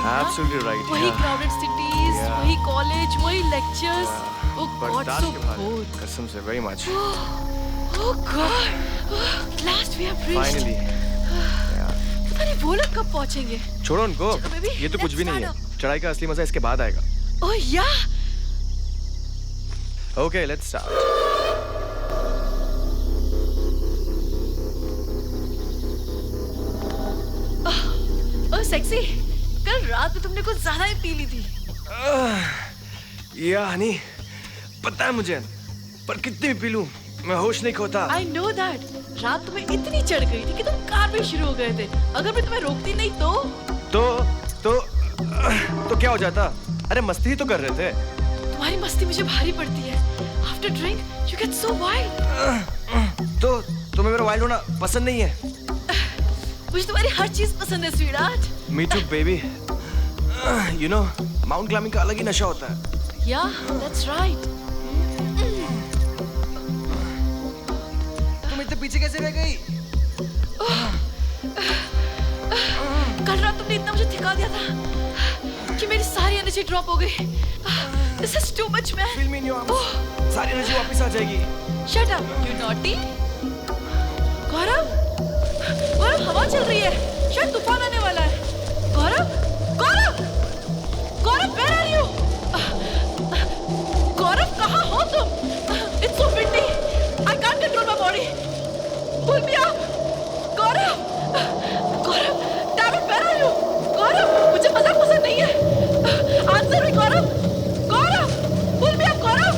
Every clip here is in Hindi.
Absolutely right. वही crowded cities, वही college, वही lectures. Oh God, so bored. कसम से very much. Oh God, at last we have reached. Finally. पता नहीं वो लोग कब पहुँचेंगे? छोड़ो उनको. ये तो कुछ भी नहीं है. चढ़ाई का असली मजा इसके बाद आएगा. Oh yeah. Okay, let's start. Sexy, कल रात में तुमने कुछ ज्यादा ही पी ली थी। या हनी, पता है मुझे, पर कितनी भी पी लूं, मैं होश नहीं खोता। I know that. रात तुम्हें इतनी चढ़ गई थी कि तुम कार में शुरू हो गए थे। अगर मैं तुम्हें रोकती नहीं तो क्या हो जाता? अरे मस्ती ही तो कर रहे थे। तुम्हारी मस्ती मुझे भारी पड़ती है। After drink, you get so wild. तो तुम्हें मेरा वाइल्ड होना पसंद नहीं है? मुझे तुम्हारी हर चीज पसंद है, sweetheart. Me too, baby. You know, mount climbing का अलग ही नशा होता है। Yeah, that's right. तुम इतने पीछे कैसे रह गई? कल रात तुमने इतना मुझे थिका दिया था कि मेरी सारी एनर्जी ड्रॉप हो गई। This is too much, man. Feel me in your arms. सारी एनर्जी वापस आ जाएगी। Shut up, you naughty. गौरव, हवा चल रही है, शायद तूफान आने वाला है। गौरव, where are you? गौरव, कहाँ हो तुम? It's so windy. I can't control my body. Pull me up. Gaurav, damn it, where are you? गौरव, मुझे मजाक पसंद नहीं है। Answer me, गौरव, pull me up, गौरव।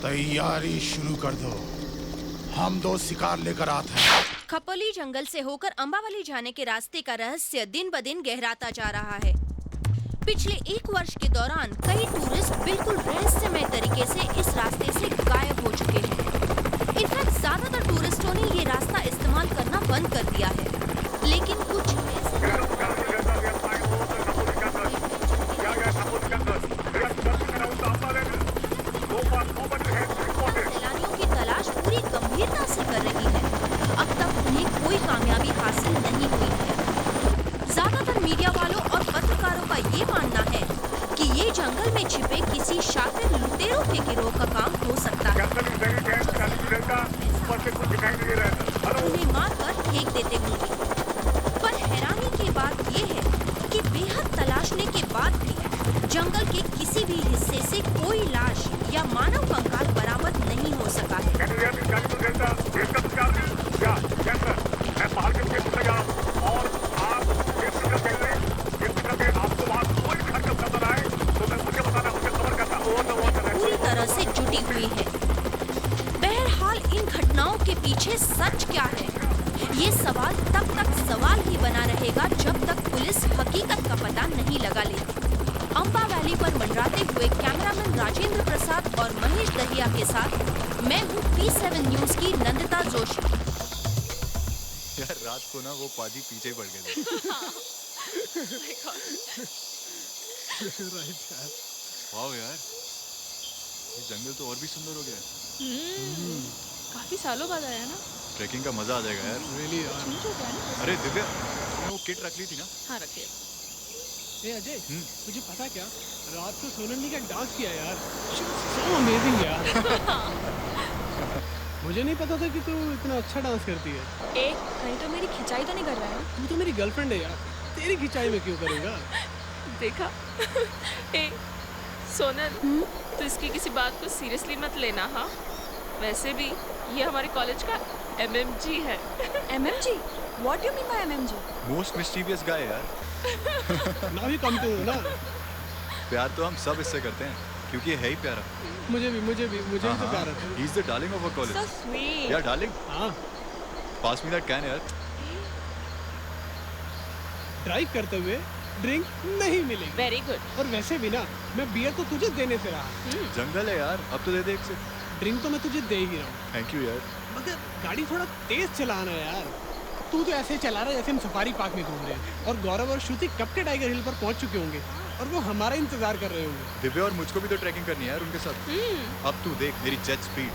तैयारी शुरू कर दो, हम दो शिकार लेकर आते हैं। खपोली जंगल से होकर अंबावली जाने के रास्ते का रहस्य दिन ब दिन गहराता जा रहा है। पिछले 1 वर्ष के दौरान कई टूरिस्ट बिल्कुल रहस्यमय तरीके से इस रास्ते से गायब हो चुके हैं। इनफैक्ट ज्यादातर टूरिस्टों ने ये रास्ता इस्तेमाल करना बंद कर दिया है, लेकिन कुछ सैलानियों की तलाश पूरी गंभीरता से कर रही है। अब तक उन्हें कोई कामयाबी हासिल नहीं हुई है। ज्यादातर मीडिया वालों और पत्रकारों का ये मानना है कि ये जंगल में छिपे किसी शातिर लुटेरों के गिरोह का काम हो सकता है। उन्हें मारकर फेंक देते होंगे। पर हैरानी की बात ये है कि बेहद तलाशने के बाद भी जंगल के किसी भी हिस्से से कोई लाश या मानव कंकाल बरामद नहीं हो सका है। पूरी तरह से जुटी हुई है। बहरहाल इन घटनाओं के पीछे सच क्या है, ये सवाल तब तक सवाल ही बना रहेगा जब तक पुलिस हकीकत का पता नहीं लगा लेती। अंबा वैली पर मंडराते हुए कैमरामैन राजेंद्र प्रसाद और महेश दहिया के साथ मैं हूँ P7 न्यूज की नंदिता जोशी। यार रात को ना वो पाजी पीछे पड़ गए थे। राइट यार। वाह यार, ये जंगल तो और भी सुंदर हो गया है। काफी सालों बाद आया ना। ट्रैकिंग का मजा आ जाएगा यार। रियली यार। चेंज हो गया ना। अरे दिव्या, तुमने वो किट रख ली थी ना? हाँ रखिए। ए अजय, तुझे पता क्या? रात को सोनल ने क्या डांस किया यार। सो अमेजिंग यार। मुझे नहीं पता था कि तू इतना अच्छा डांस करती है। ए, कहीं तो मेरी खिंचाई तो नहीं कर रहा है? तू तो मेरी गर्लफ्रेंड है यार, तेरी खिंचाई में क्यों करेगा? देखा? ए, सोनल, तो इसकी किसी बात को सीरियसली मत लेना, हाँ? वैसे भी ये हमारे कॉलेज का MMG है। MMG? What do you mean by MMG? Most mysterious guy यार। ना भी कम तो ना। प्यार तो हम सब इससे करते हैं क्योंकि ये है ही प्यारा। मुझे भी तो प्यार आता है। He is the darling of our So college. sweet. यार डार्लिंग, हाँ, पास मी दैट कैन यार। ड्राइव करते हुए ड्रिंक नहीं मिलेगी। Very good. और वैसे भी ना, मैं बियर तो तुझे देने से रहा। जंगल है यार, अब तो दे दे एक से। ड्रिंक तो मैं तुझे दे ही रहा हूँ, थैंक यू यार। मगर गाड़ी थोड़ा तेज चलाना यार। तू तो ऐसे चला रहा है जैसे हम सफारी पार्क में घूम रहे हैं। और गौरव और श्रुति कब के टाइगर हिल पर पहुंच चुके होंगे और वो हमारा इंतजार कर रहे होंगे। दिव्या और मुझको भी तो ट्रैकिंग करनी है यार उनके साथ। अब तू देख मेरी jet speed.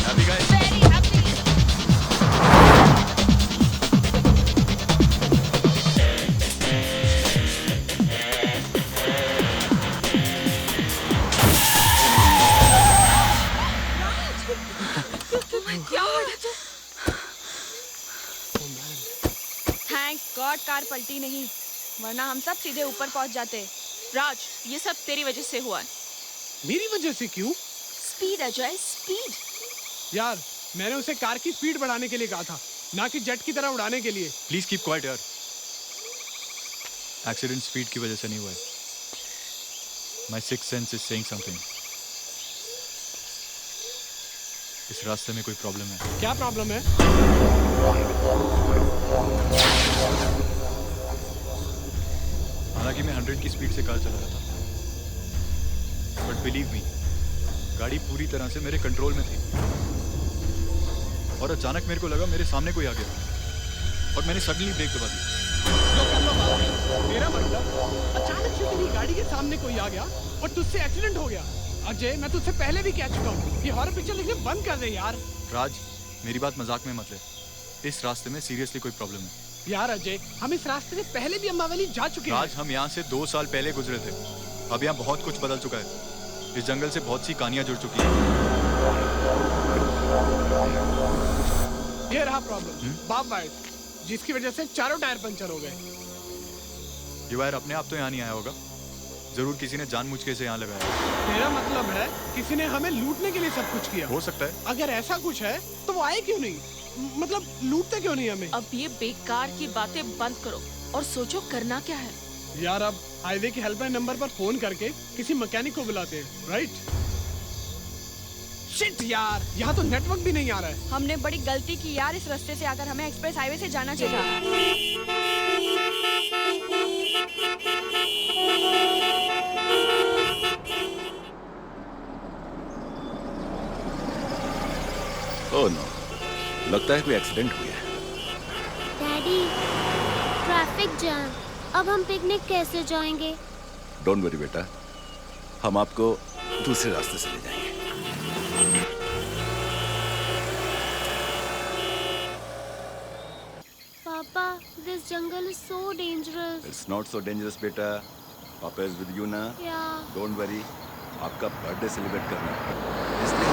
Happy guys? Very happy. Thank God car पलटी नहीं, वरना हम सब सीधे ऊपर पहुंच जाते। राज, ये सब तेरी वजह से हुआ है। मेरी वजह से क्यों? Speed Ajay, speed. यार, मैंने उसे कार की स्पीड बढ़ाने के लिए कहा था, ना कि जेट की तरह उड़ाने के लिए। प्लीज कीप क्वाइट यार। एक्सीडेंट स्पीड की वजह से नहीं हुआ है। My sixth sense is saying something. इस रास्ते में कोई प्रॉब्लम है। क्या प्रॉब्लम है? हालांकि मैं 100 की स्पीड से कार चला रहा था, बट बिलीव मी, गाड़ी पूरी तरह से मेरे कंट्रोल में थी। और अचानक मेरे को लगा मेरे सामने कोई आ गया और मैंने सडनली ब्रेक दबा दी। जो कर लो बात है। मेरा मतलब, अचानक से तेरी गाड़ी के सामने कोई आ गया और तुझसे एक्सीडेंट हो गया। अजय, मैं तुझसे पहले भी कह चुका हूँ, ये हॉरर पिक्चर लिखने बंद कर दे यार। राज, मेरी बात मजाक में मत ले। इस रास्ते में सीरियसली कोई प्रॉब्लम है। यार अजय, हम इस रास्ते से पहले भी अम्बावली जा चुके हैं। राज, हम यहाँ से 2 साल पहले गुजरे थे। अब यहाँ बहुत कुछ बदल चुका है। इस जंगल से बहुत सी कहानियां जुड़ चुकी हैं। ये रहा प्रॉब्लम, बाप वाइट, जिसकी वजह से चारों टायर पंचर हो गए। ये वायर अपने आप तो यहाँ नहीं आया होगा, जरूर किसी ने जानबूझ के इसे यहाँ लगाया है। तेरा मतलब है किसी ने हमें लूटने के लिए सब कुछ किया? हो सकता है। अगर ऐसा कुछ है तो वो आए क्यों नहीं? मतलब लूटते क्यों नहीं हमें? अब ये बेकार की बातें बंद करो और सोचो करना क्या है। यार, अब हाईवे के हेल्पलाइन नंबर पर फोन करके किसी मैकेनिक को बुलाते हैं, राइट? शिट यार, यहाँ तो नेटवर्क भी नहीं आ रहा है। हमने बड़ी गलती की यार, इस रास्ते से आकर हमें एक्सप्रेस हाईवे से जाना चाहिए। ओह नो, लगता है कोई एक्सीडेंट हुआ है। Daddy, traffic jam. अब हम पिकनिक कैसे जाएंगे? डोंट वरी बेटा, हम आपको दूसरे रास्ते से ले जाएंगे। पापा, this jungle is so dangerous. It's not so dangerous बेटा, पापा इज विद यू ना। Yeah. डोंट वरी, आपका बर्थडे सेलिब्रेट करना है, इसलिए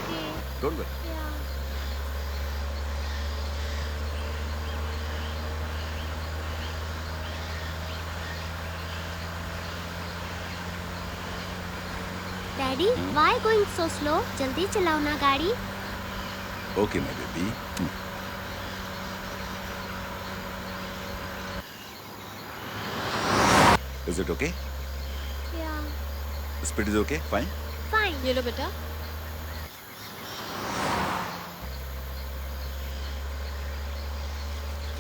Okay. Don't worry. Yeah. Daddy, why going so slow? जल्दी चलाओ ना गाड़ी। Okay my baby. Is it okay? Yeah. Speed is okay? Fine? Fine. ये लो बेटा।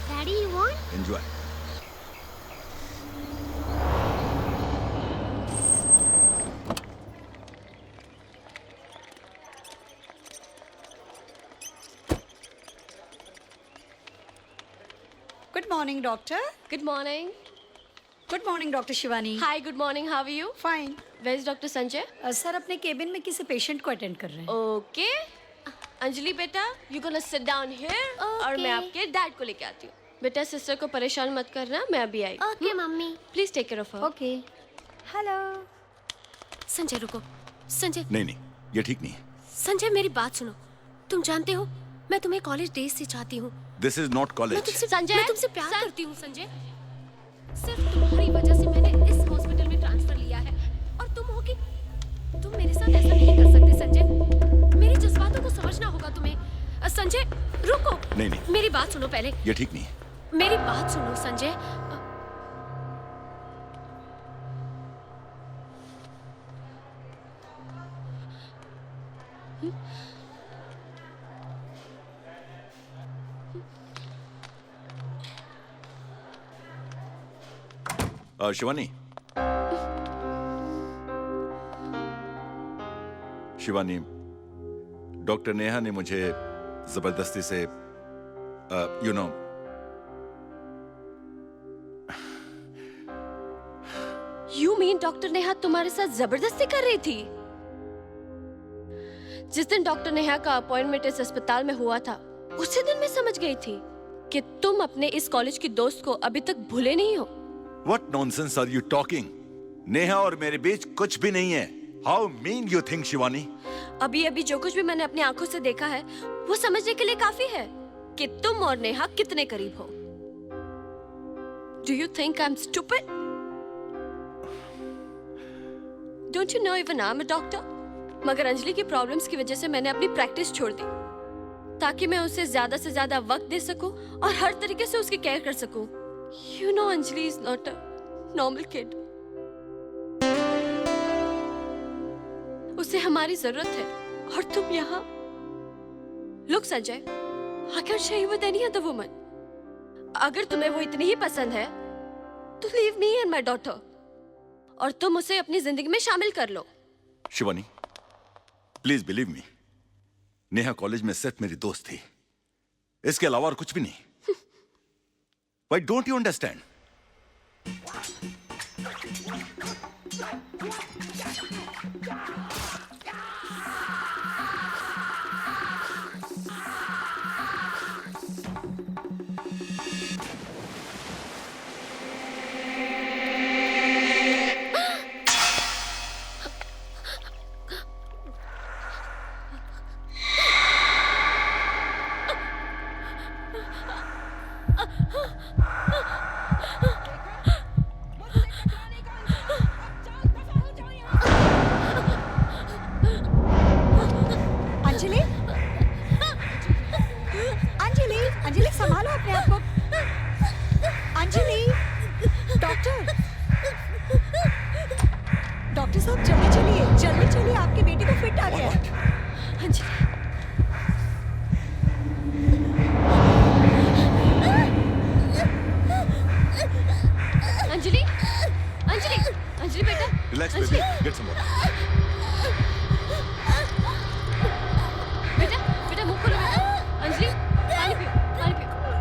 Daddy, you want? Enjoy. Good morning, doctor. Good morning. Good morning, Dr. Shivani. Hi, good morning. How are you? Fine. Where is Dr. Sanjay? Sir अपने केबिन में किसी पेशेंट को अटेंड कर रहे हैं. Okay. अंजलि बेटा, you gonna sit down here और मैं आपके डैड को लेके आती हूँ. बेटा सिस्टर को परेशान मत करना, मैं अभी आई. Okay, mummy. Please take care of her. Okay. Hello. Sanjay रुको। संजय, नहीं नहीं, ये ठीक नहीं है. संजय मेरी बात सुनो। तुम जानते हो मैं तुम्हें कॉलेज डेज से चाहती हूँ। This is not college. मैं तुमसे प्यार करती हूँ संजय। सिर्फ तुम्हारी वजह से मैंने इस हॉस्पिटल में ट्रांसफर लिया है और तुम हो कि तुम मेरे साथ ऐसा नहीं कर सकते संजय। मेरे जज्बातों को समझना होगा तुम्हें। संजय रुको। नहीं नहीं, मेरी बात सुनो पहले। ये ठीक नहीं है. मेरी बात सुनो संजय। शिवानी. शिवानी, डॉक्टर नेहा ने मुझे जबरदस्ती से you know You mean doctor Neha तुम्हारे साथ जबरदस्ती कर रही थी? जिस दिन डॉक्टर नेहा का अपॉइंटमेंट इस अस्पताल में हुआ था, उसी दिन मैं समझ गई थी कि तुम अपने इस कॉलेज की दोस्त को अभी तक भूले नहीं हो. What nonsense are you talking? Neha और मेरे बीच कुछ भी नहीं है. How mean you think, Shivani? अभी अभी जो कुछ भी मैंने अपनी आंखों से देखा है, वो समझने के लिए काफी है कि तुम और नेहा कितने करीब हो. Do you think I'm stupid? Don't you know even I'm a doctor? मगर अंजलि की प्रॉब्लम्स की वजह से मैंने अपनी प्रैक्टिस छोड़ दी ताकि मैं उसे ज्यादा से ज्यादा वक्त दे सकूं और हर तरीके से उसकी केयर कर सकूं. You know Anjali is not a normal kid. उसे हमारी जरूरत है और तुम यहाँ. Look Sanjay, I can't share you with any other woman. अगर तुम्हें वो इतनी ही पसंद है, तो leave me and my daughter. और तुम उसे अपनी जिंदगी में शामिल कर लो. Shivani, please believe me. Neha college में सिर्फ मेरी दोस्त थी, इसके अलावा और कुछ भी नहीं. Why don't you understand? Anjali संभालो अपने आप को. अंजलि, डॉक्टर साहब जल्दी चलिए आपके बेटे को फिट आ गया. अंजलि, अंजलि बेटा. Relax, baby. Get some water. बेटा मुंह खोलो. अंजलि, पानी पियो.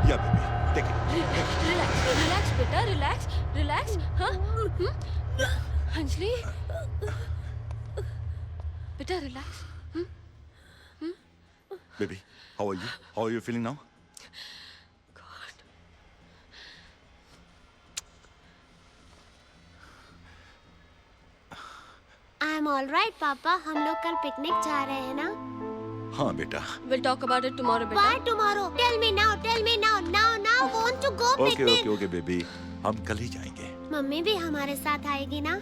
Yeah, baby. Take it. Relax बेटा, रिलैक्स. हाँ? अंजलि, बेटा relax. Baby, how are you? How are you feeling now? I'm all right, पापा. हम लोग कल पिकनिक जा रहे हैं ना? हाँ बेटा. We'll talk about it tomorrow, बेटा. Why tomorrow? Tell me now. Now. Want to go picnic? Okay, baby. हम कल ही जाएंगे. मम्मी भी हमारे साथ आएगी ना?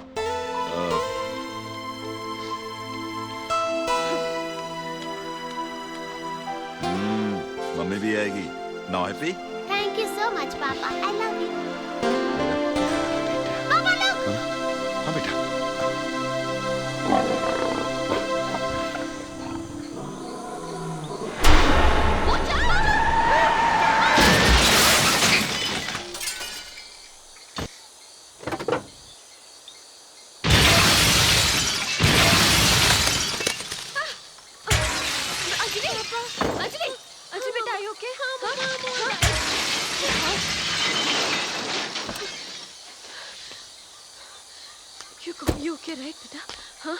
मम्मी भी आएगी. Now happy? Thank you so much, पापा. I love you. पापा look. ओके राइट बेटा? हाँ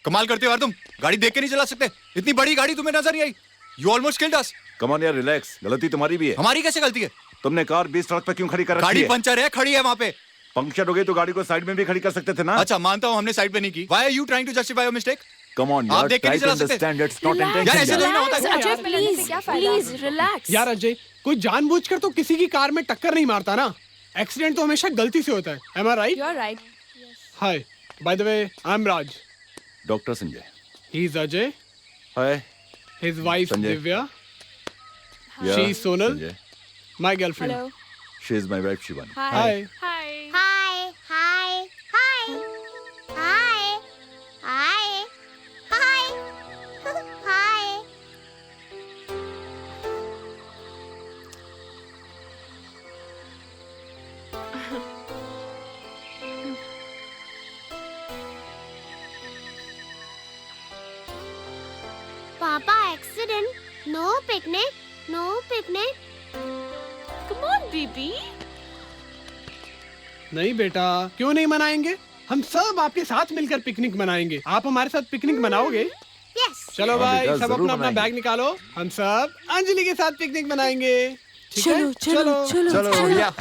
कमाल करते हो यार तुम, गाड़ी देख के नहीं चला सकते? इतनी बड़ी गाड़ी तुम्हें नजर नहीं आई? You almost killed us. Come on यार, रिलैक्स। गलती तुम्हारी भी है। हमारी कैसे गलती है? तुमने कार बीच सड़क पे क्यों खड़ी कर रखी गाड़ी है? पंचर है, खड़ी है वहाँ पे। पंक्चर हो गई तो गाड़ी को साइड में भी खड़ी कर सकते थे ना। अच्छा मानता हूँ हमने साइड पे नहीं की। Why are you trying to justify your mistake? Come on आप यार, देख के नहीं try to चला सकते। understand it's not यार ऐसे intention। नहीं ना होता है। Ajay please relax. यार अजय, कोई जानबूझकर तो किसी की कार में टक्कर नहीं मारता ना। एक्सीडेंट तो हमेशा गलती से होता है। Am I right? You are right. Hi. By the way, I'm Raj. Doctor Sanjay. He's Ajay. Hi. His wife Sanjay. Divya. Yeah, She's Sonal. Sanjay. My girlfriend. Hello She is my wife Shivani। Hi. Hi hi hi hi hi hi hi hi. Papa accident, no picnic, no picnic. Come on baby. नहीं बेटा, क्यों नहीं मनाएंगे? हम सब आपके साथ मिलकर पिकनिक मनाएंगे। आप हमारे साथ पिकनिक मनाओगे? यस। चलो हाँ भाई, बेटा, सब जरूर अपना अपना मनाएंगे। बैग निकालो। हम सब अंजलि के साथ पिकनिक मनाएंगे। ठीक है? चलो भैया।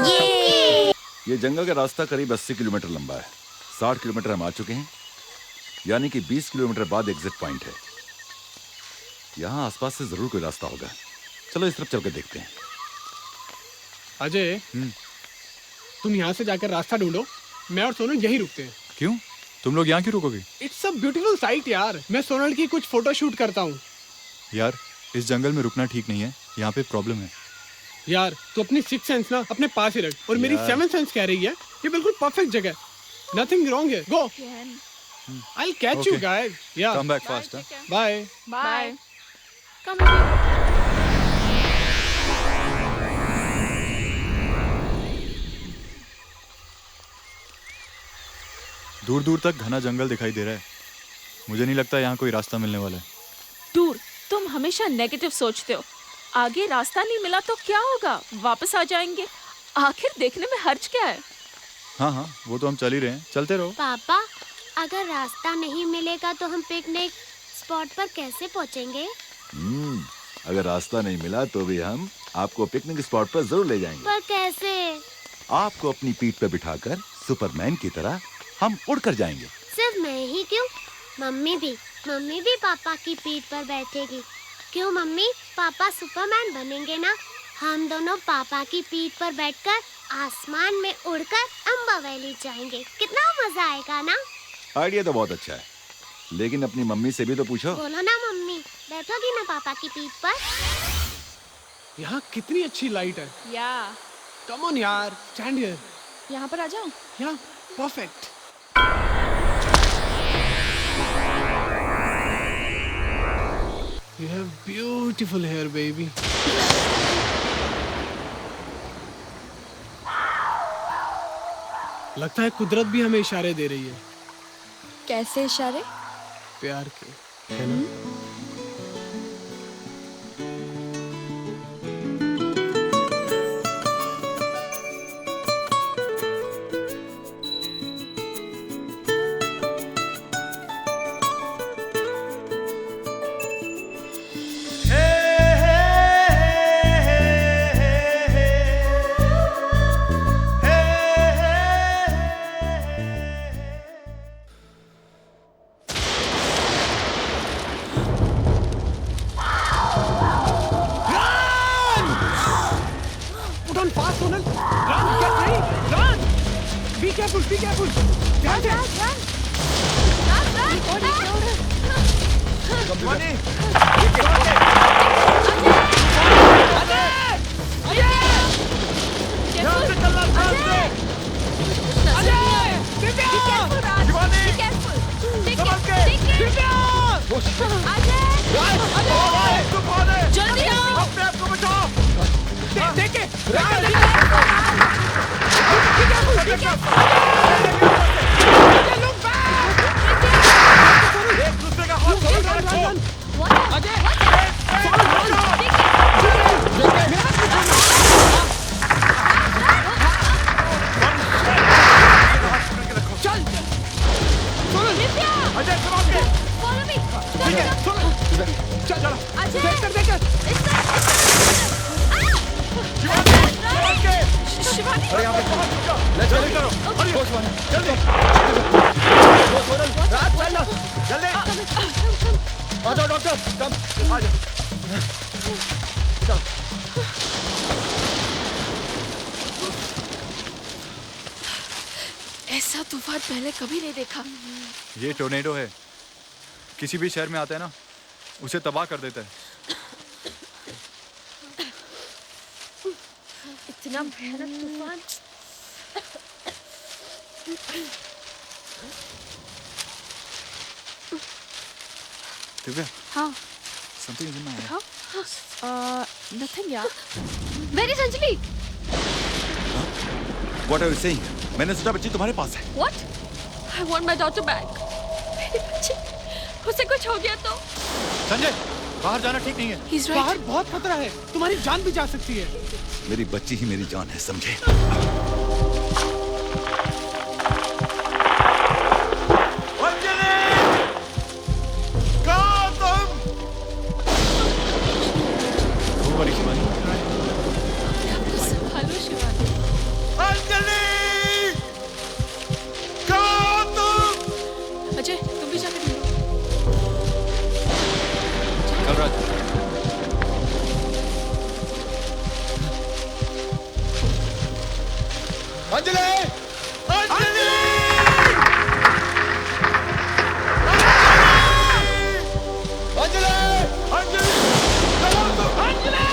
ये ये जंगल का रास्ता करीब 80 किलोमीटर लंबा है। 60 किलोमीटर हम आ चुके हैं, यानी कि 20 किलोमीटर बाद एग्जिट पॉइंट है। यहाँ आसपास से जरूर कोई रास्ता होगा। चलो इस तरफ चल के देखते हैं। अजय, तुम यहाँ से जाकर रास्ता ढूंढो। मैं और सोनल यही रुकते हैं। क्यों? तुम लोग यहाँ क्यों रुकोगे? इट्स अ ब्यूटीफुल साइट यार। मैं सोनल की कुछ फोटो शूट करता हूँ। यार इस जंगल में रुकना ठीक नहीं है, यहाँ पे प्रॉब्लम है। यार तू अपनी सिक्स सेंस ना अपने पास ही रख, और मेरी यार। 7 सेंस कह रही है ये बिल्कुल परफेक्ट जगह। नथिंग रॉन्ग है। Go, I will catch you Okay. Guys. या come back fast. Bye. Bye. कम दूर दूर तक घना जंगल दिखाई दे रहा है। मुझे नहीं लगता यहाँ कोई रास्ता मिलने वाला है। दूर, तुम हमेशा नेगेटिव सोचते हो। आगे रास्ता नहीं मिला तो क्या होगा? वापस आ जाएंगे। आखिर देखने में हर्ज क्या है? हाँ हाँ, वो तो हम चल ही रहे हैं, चलते रहो। पापा, अगर रास्ता नहीं मिलेगा तो हम पिकनिक स्पॉट पर कैसे पहुँचेंगे? अगर रास्ता नहीं मिला तो भी हम आपको पिकनिक स्पॉट पर जरूर ले जाएंगे। पर कैसे? आपको अपनी पीठ पर बिठाकर सुपरमैन की तरह हम उड़कर जाएंगे। सिर्फ मैं ही क्यों? मम्मी भी पापा की पीठ पर बैठेगी। क्यों मम्मी? पापा सुपरमैन बनेंगे ना। हम दोनों पापा की पीठ पर बैठकर आसमान में उड़कर अम्बा वैली जाएंगे। कितना मजा आएगा ना। आइडिया तो बहुत अच्छा है, लेकिन अपनी मम्मी से भी तो पूछो। बोलो ना मम्मी, बैठोगी ना पापा की पीठ पर? यहाँ कितनी अच्छी लाइट है। या कम ऑन यार, स्टैंड हियर। यहाँ पर आ जाओ। या perfect. You have beautiful hair, baby. लगता है कुदरत भी हमें इशारे दे रही है। कैसे इशारे? प्यार के, है ना? Put on fast, Sonal. Run, get ready, run. Be careful, be careful. ध्यान से। जल्दी आओ। देखे। चल अरे यहाँ पे ले जल्दी करो, होश वाले, जल्दी। रात चल, जल्दी। आ जाओ डॉक्टर, कम, आ जाओ। चल। ऐसा तूफान पहले कभी नहीं देखा। ये टोर्नेडो है, किसी भी शहर में आता है ना, उसे तबाह कर देता है। इतना भयानक तूफान। दिव्या, हाँ, something is in my eye. हाँ, nothing यार। Where is Anjali? What are you saying? मैंने सोचा बच्ची तुम्हारे पास है। What? I want my daughter back. मेरी बच्ची, उसे कुछ हो गया तो? संजय, बाहर जाना ठीक नहीं है। He's right. बाहर बहुत खतरा है, तुम्हारी जान भी जा सकती है। मेरी बच्ची ही मेरी जान है, समझे? हेलो शिवानी। अजय, तुम भी जाके ढूंढो। चल राज। अंजलि! अंजलि! अंजलि! अंजलि! अंजलि! अंजलि!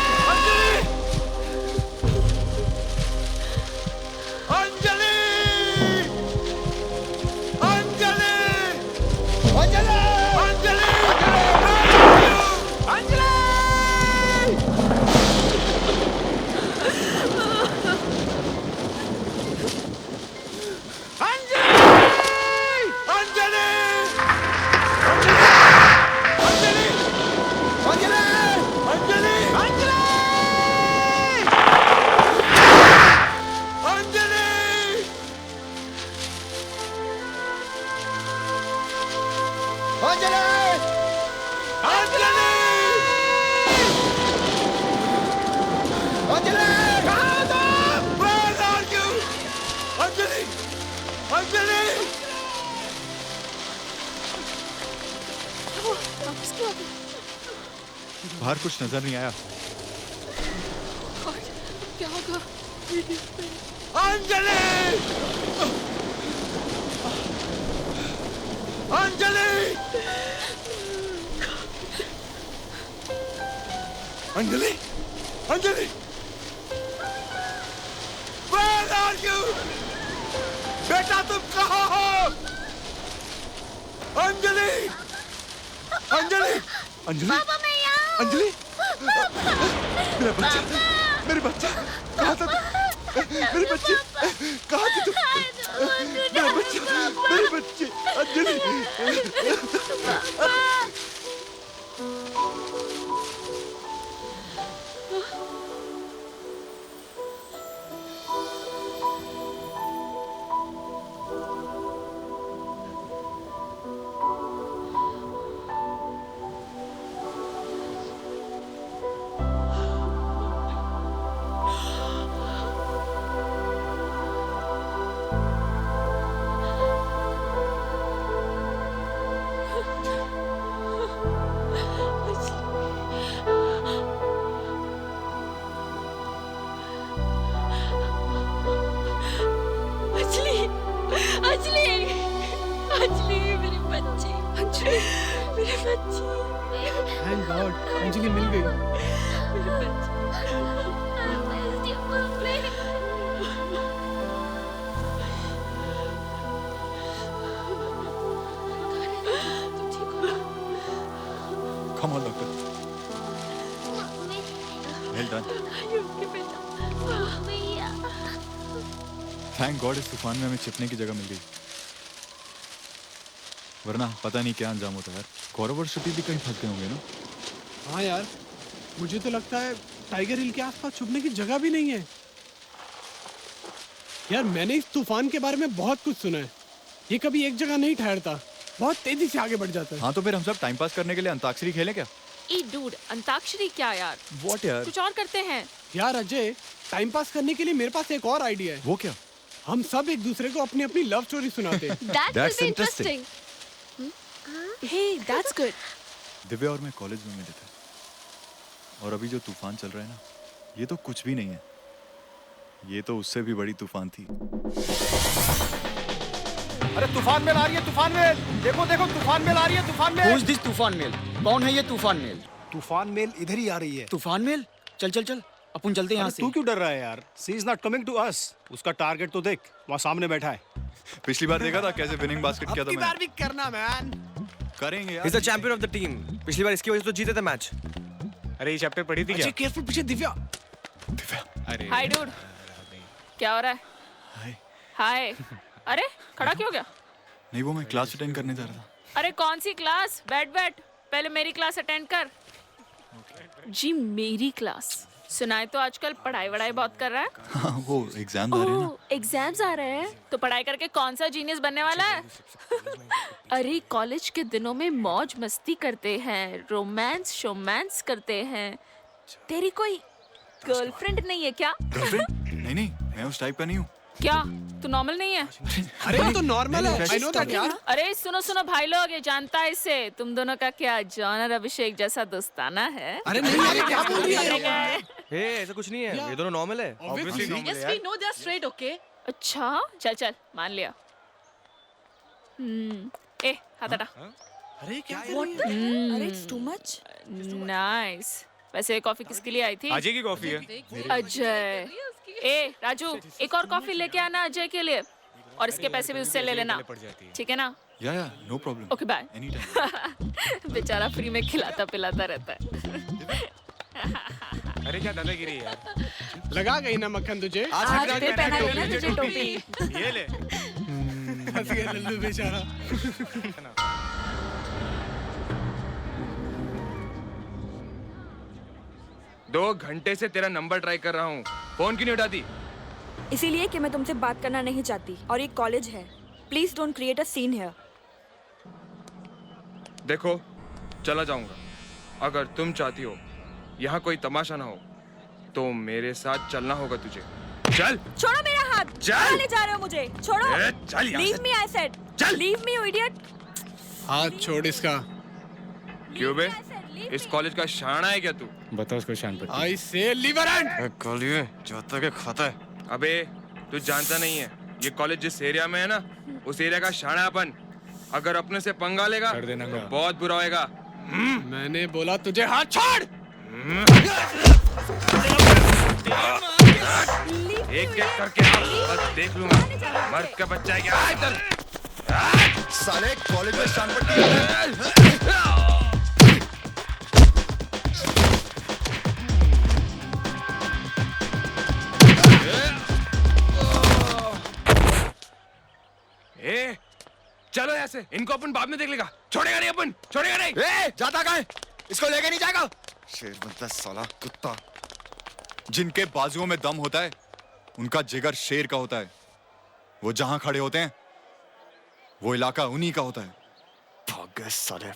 अंजलि! अंजलि! बाहर कुछ नजर नहीं आया। क्या होगा? Anjali! Anjali! Anjali! Anjali! Where are you? बेटा तुम कहाँ हो? अंजलि! अंजलि! अंजलि! पापा मैं यहाँ हूँ। अंजलि! मेरा बच्चा, मेरे बच्चा, कहाँ था तुम? मेरे बच्चे, कहाँ थे तुम? मेरा बच्चा, मेरे बच्चे, अंजलि! Thank God, अंजलि मिल गई। Come on, doctor. Well done. Thank God इस तूफान में हमें छिपने की जगह मिल गई, वरना पता नहीं क्या अंजाम होता यार। गौरव और श्रुति भी कहीं फंस गए होंगे ना। हाँ यार, मुझे तो लगता है टाइगर हिल के आसपास छुपने की जगह भी नहीं है। यार मैंने इस तूफान के बारे में बहुत कुछ सुना है। ये कभी एक जगह नहीं ठहरता, बहुत तेजी से आगे बढ़ जाता है। हाँ तो फिर हम सब टाइम पास करने के लिए अंताक्षरी खेलें क्या? ए डूड, अंताक्षरी क्या यार? व्हाट यार? कुछ और करते हैं। यार अजय, टाइम पास करने के लिए मेरे पास एक और आइडिया है। वो क्या? हम सब एक दूसरे को अपनी अपनी लव स्टोरी सुनाते हैं। That's interesting. Hey, that's good. Divya और मैं कॉलेज में मिले थे, और अभी जो तूफान चल रहा है ना, ये तो कुछ भी नहीं है। ये तो उससे भी बड़ी तूफान थी। अरे तूफान मेल आ रही है, तूफान मेल! देखो देखो, तूफान मेल आ रही है, तूफान मेल! Who's this तूफान मेल? कौन है ये तूफान मेल? तूफान मेल इधर ही आ रही है। तूफान मेल? चल चल चल, अपन चलते हैं यहाँ से। तू क्यों डर रहा है यार? She is not coming to us. उसका टारगेट तो देख, वहाँ सामने बैठा है। पिछली बार देखा था कैसे विनिंग बास्केट किया था अब की मैंने? बार भी करना मैन। करेंगे यार। He's the champion of the team. पिछली बार इसकी वजह से तो जीते थे मैच। अरे ये चैप्टर पढ़ी थी क्या? अजय केयरफुल, पीछे दिव्या। अरे हाय डूड, क्या हो रहा है? हाय। अरे खड़ा क्यों हो गया? नहीं, वो मैं क्लास अटेंड करने जा रहा था। अरे कौन सी क्लास? बैठ, पहले मेरी क्लास अटेंड कर। जी मेरी क्लास? सुनाए तो आजकल पढ़ाई वढ़ाई बहुत कर रहा है। हाँ, वो एग्जाम आ रहे हैं ना। एग्जाम्स आ रहे हैं तो पढ़ाई करके कौन सा जीनियस बनने वाला है? अरे कॉलेज के दिनों में मौज मस्ती करते हैं, रोमांस शोमांस करते हैं। तेरी कोई गर्लफ्रेंड नहीं है क्या? गर्लफ्रेंड? नहीं, मैं उस टाइप का नहीं हूँ। क्या तू नॉर्मल नहीं है? अरे वो तो नॉर्मल है, I know that यार। अरे सुनो भाई लोग, ये जानता है इसे। तुम दोनों का क्या जॉन और अभिषेक जैसा दोस्ताना है? अरे नहीं, अरे क्या बोल रही है? हे, ऐसा कुछ नहीं है। ये दोनों नॉर्मल है। Obviously normal Yes, we know they're straight, okay? अच्छा चल मान लिया। ए हाथ हटा। अरे क्या अरे it's too much. नाइस। वैसे कॉफी किसके लिए आई थी? अजय की कॉफी है। अजय। ए राजू, एक और कॉफी लेके आना अजय के लिए, और इसके पैसे भी उससे ले लेना, ठीक है ना? या no problem. Okay bye. Any time. बेचारा फ्री में खिलाता पिलाता रहता है। अरे क्या दादागिरी है यार। लगा गई ना मक्खन तुझे? आज फिर पहना ली ना तुझे टोपी। ये ले। फंस गया लल्लू बेचारा। 2 घंटे से तेरा नंबर ट्राई कर रहा हूँ, फोन क्यों नहीं उठाती? इसीलिए कि मैं तुमसे बात करना नहीं चाहती, और ये कॉलेज है। Please don't create a scene here. देखो, चला जाऊंगा। अगर तुम चाहती हो यहाँ कोई तमाशा ना हो, तो मेरे साथ चलना होगा तुझे। चल। छोड़ो मेरा हाथ। चल। कहाँ ले जा रहे हो मुझे? छोड़ो। चल यहाँ से। Leave me, I said. चल। Leave me, you idiot. हाथ छोड़ इसका। क्यों बे? इस कॉलेज का शाना है क्या तू? बता उसको शान पर। I say leave her hand. College जाता के खाता है। अबे तू जानता नहीं है, ये कॉलेज जिस एरिया में है ना, उस एरिया का शाना अपन। अगर अपने से पंगा लेगा कर देना तो गा। बहुत बुरा होएगा। मैंने बोला तुझे हाथ छोड़। एक एक करके बस देख लूंगा मर्द का बच्चा है क्या। इधर साले कॉलेज में शान पट्टी। ए, चलो यहाँ से। इनको अपन बाद में देख लेगा। छोड़ेगा नहीं अपन, छोड़ेगा नहीं। जाता कहाँ है? इसको लेके नहीं जाएगा। शेर बनता साला कुत्ता। जिनके बाजुओं में दम होता है, उनका जिगर शेर का होता है। वो जहां खड़े होते हैं, वो इलाका उन्हीं का होता है। भाग गए साले।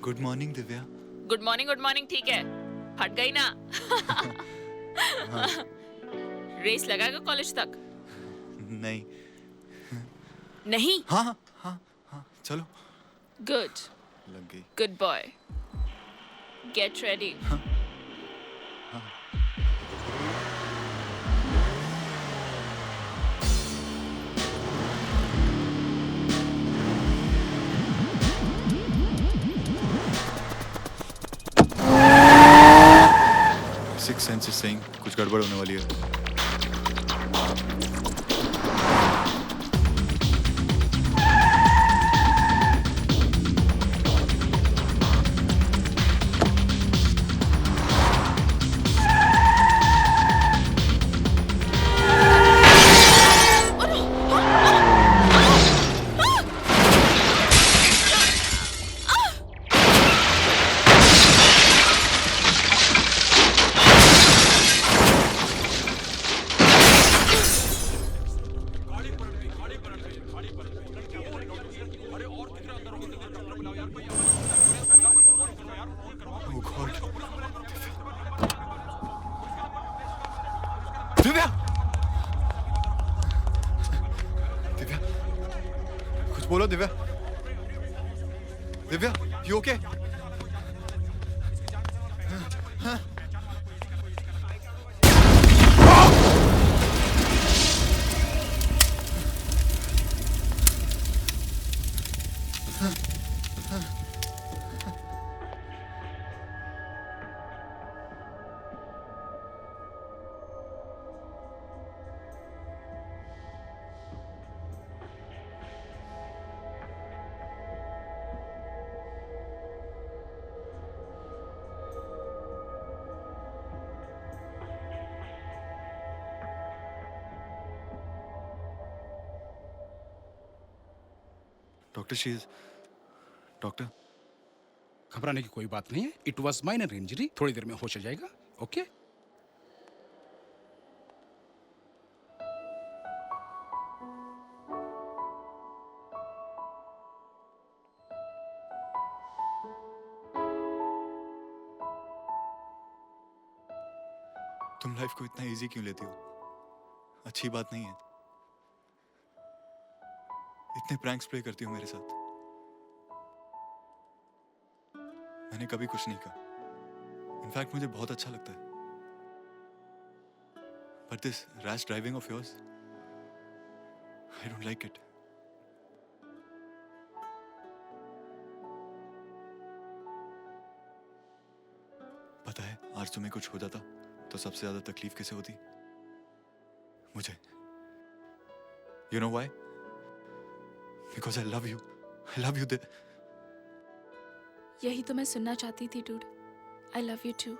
Good morning Divya. Good morning ठीक है, हट गई ना। रेस लगाएगा कॉलेज तक? नहीं। नहीं? हाँ, चलो। गुड, लग गई। Good boy. Get ready. Sense is saying कुछ गड़बड़ होने वाली है। Oh God. दिव्या! दिव्या! कुछ बोलो दिव्या! Divya, you okay? हाँ? डॉक्टर शीज डॉक्टर घबराने की कोई बात नहीं है। इट वॉज माइनर इंजरी, थोड़ी देर में होश आ जाएगा। ओके तुम लाइफ को इतना इजी क्यों लेती हो? अच्छी बात नहीं है। इतने प्रैंक्स प्ले करती हो मेरे साथ। मैंने कभी कुछ नहीं कहा। इनफैक्ट मुझे बहुत अच्छा लगता है। But this rash driving of yours, I don't like it. पता है, आज तुम्हें कुछ हो जाता तो सबसे ज्यादा तकलीफ किसे होती? मुझे। You know why? Because I love you. I love you. यही तो मैं सुनना चाहती थी dude. I love you too.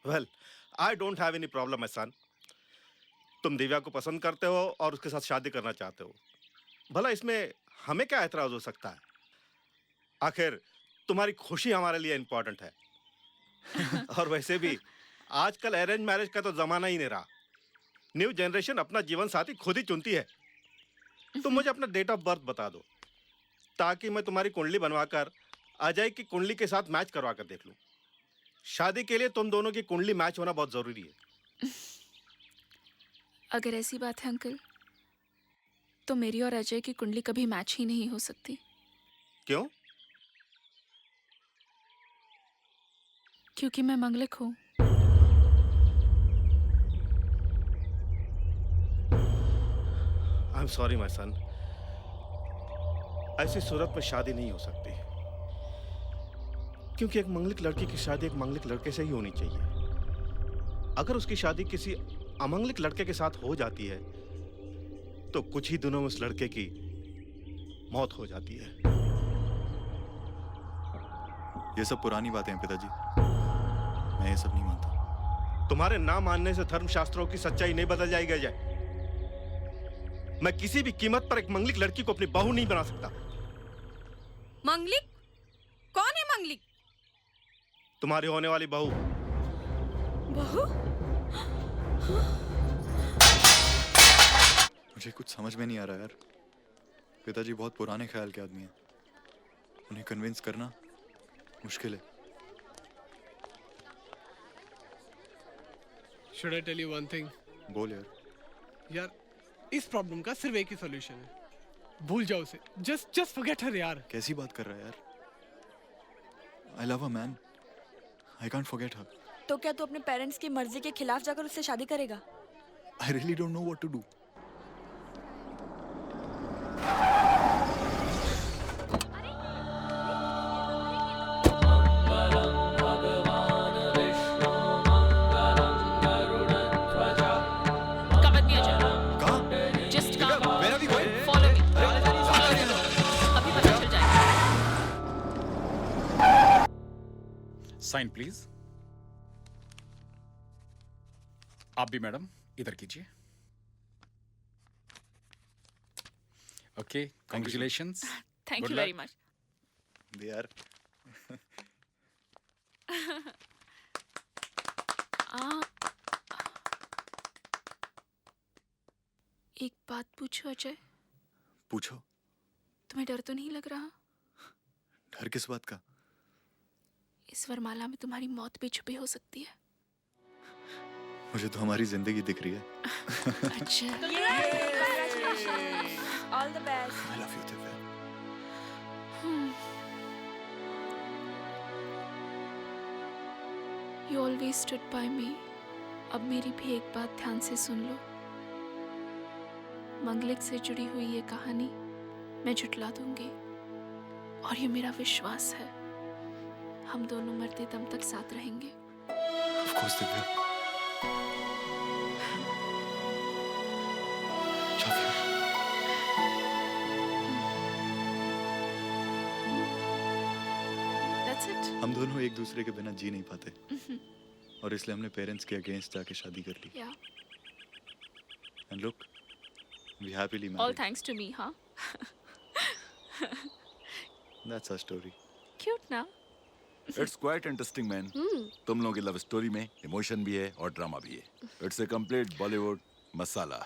Well, I don't have any problem, my son. तुम दिव्या को पसंद करते हो और उसके साथ शादी करना चाहते हो। भला इसमें हमें क्या एतराज हो सकता है? आखिर तुम्हारी खुशी हमारे लिए इम्पोर्टेंट है। और वैसे भी आजकल अरेंज मैरिज का तो जमाना ही नहीं रहा। न्यू जनरेशन अपना जीवन साथी खुद ही चुनती है। तुम मुझे अपना डेट ऑफ बर्थ बता दो ताकि मैं तुम्हारी कुंडली बनवाकर अजय की कुंडली के साथ मैच करवा कर देख लूं। शादी के लिए तुम दोनों की कुंडली मैच होना बहुत जरूरी है। अगर ऐसी बात है अंकल, तो मेरी और अजय की कुंडली कभी मैच ही नहीं हो सकती। क्यों? क्योंकि मैं मंगलिक हूँ। I'm sorry, my son. ऐसी सूरत में शादी नहीं हो सकती, क्योंकि एक मंगलिक लड़की की शादी एक मंगलिक लड़के से ही होनी चाहिए। अगर उसकी शादी किसी अमंगलिक लड़के के साथ हो जाती है तो कुछ ही दिनों में उस लड़के की मौत हो जाती है। ये सब पुरानी बातें हैं पिताजी, मैं ये सब नहीं मानता। तुम्हारे ना मानने से धर्मशास्त्रों की सच्चाई नहीं बदल जाएगी अजय। मैं किसी भी कीमत पर एक मंगलिक लड़की को अपनी बहू नहीं बना सकता। मंगलिक? कौन है मंगलिक? तुम्हारी होने वाली बहू। बहू? मुझे कुछ समझ में नहीं आ रहा यार। पिताजी बहुत पुराने ख्याल के आदमी हैं, उन्हें कन्विंस करना मुश्किल है। Should I tell you one thing? बोल यार। यार इस प्रॉब्लम का सिर्फ एक ही सॉल्यूशन है, भूल जाओ उसे। just forget her यार। कैसी बात कर रहा है यार? I love her man. I can't forget her. तो क्या तू अपने पेरेंट्स की मर्जी के खिलाफ जाकर उससे शादी करेगा? I really don't know what to do. Sign please. आप भी मैडम इधर कीजिए। Okay, congratulations. Thank you very much. यार एक बात पूछो अजय, पूछो। तुम्हें डर तो नहीं लग रहा? डर किस बात का? इस वरमाला में तुम्हारी मौत भी छुपी हो सकती है। मुझे तो हमारी जिंदगी दिख रही है। Ajay, all the best. I love you, Divya. You always stood by me. अब मेरी भी एक बात ध्यान से सुन लो। मंगलिक से जुड़ी हुई ये कहानी मैं झुठला दूंगी, और ये मेरा विश्वास है, हम दोनों मरते दम तक साथ रहेंगे। Of course, Divya. Love you। That's it. हम दोनों एक दूसरे के बिना जी नहीं पाते, और इसलिए हमने पेरेंट्स के अगेंस्ट जाके शादी कर ली। Yeah. And look, we happily All married. thanks to me, huh? That's our story. Cute ना? It's quite interesting man. तुम लोगों की लव स्टोरी में इमोशन भी है और ड्रामा भी है। It's a complete Bollywood masala.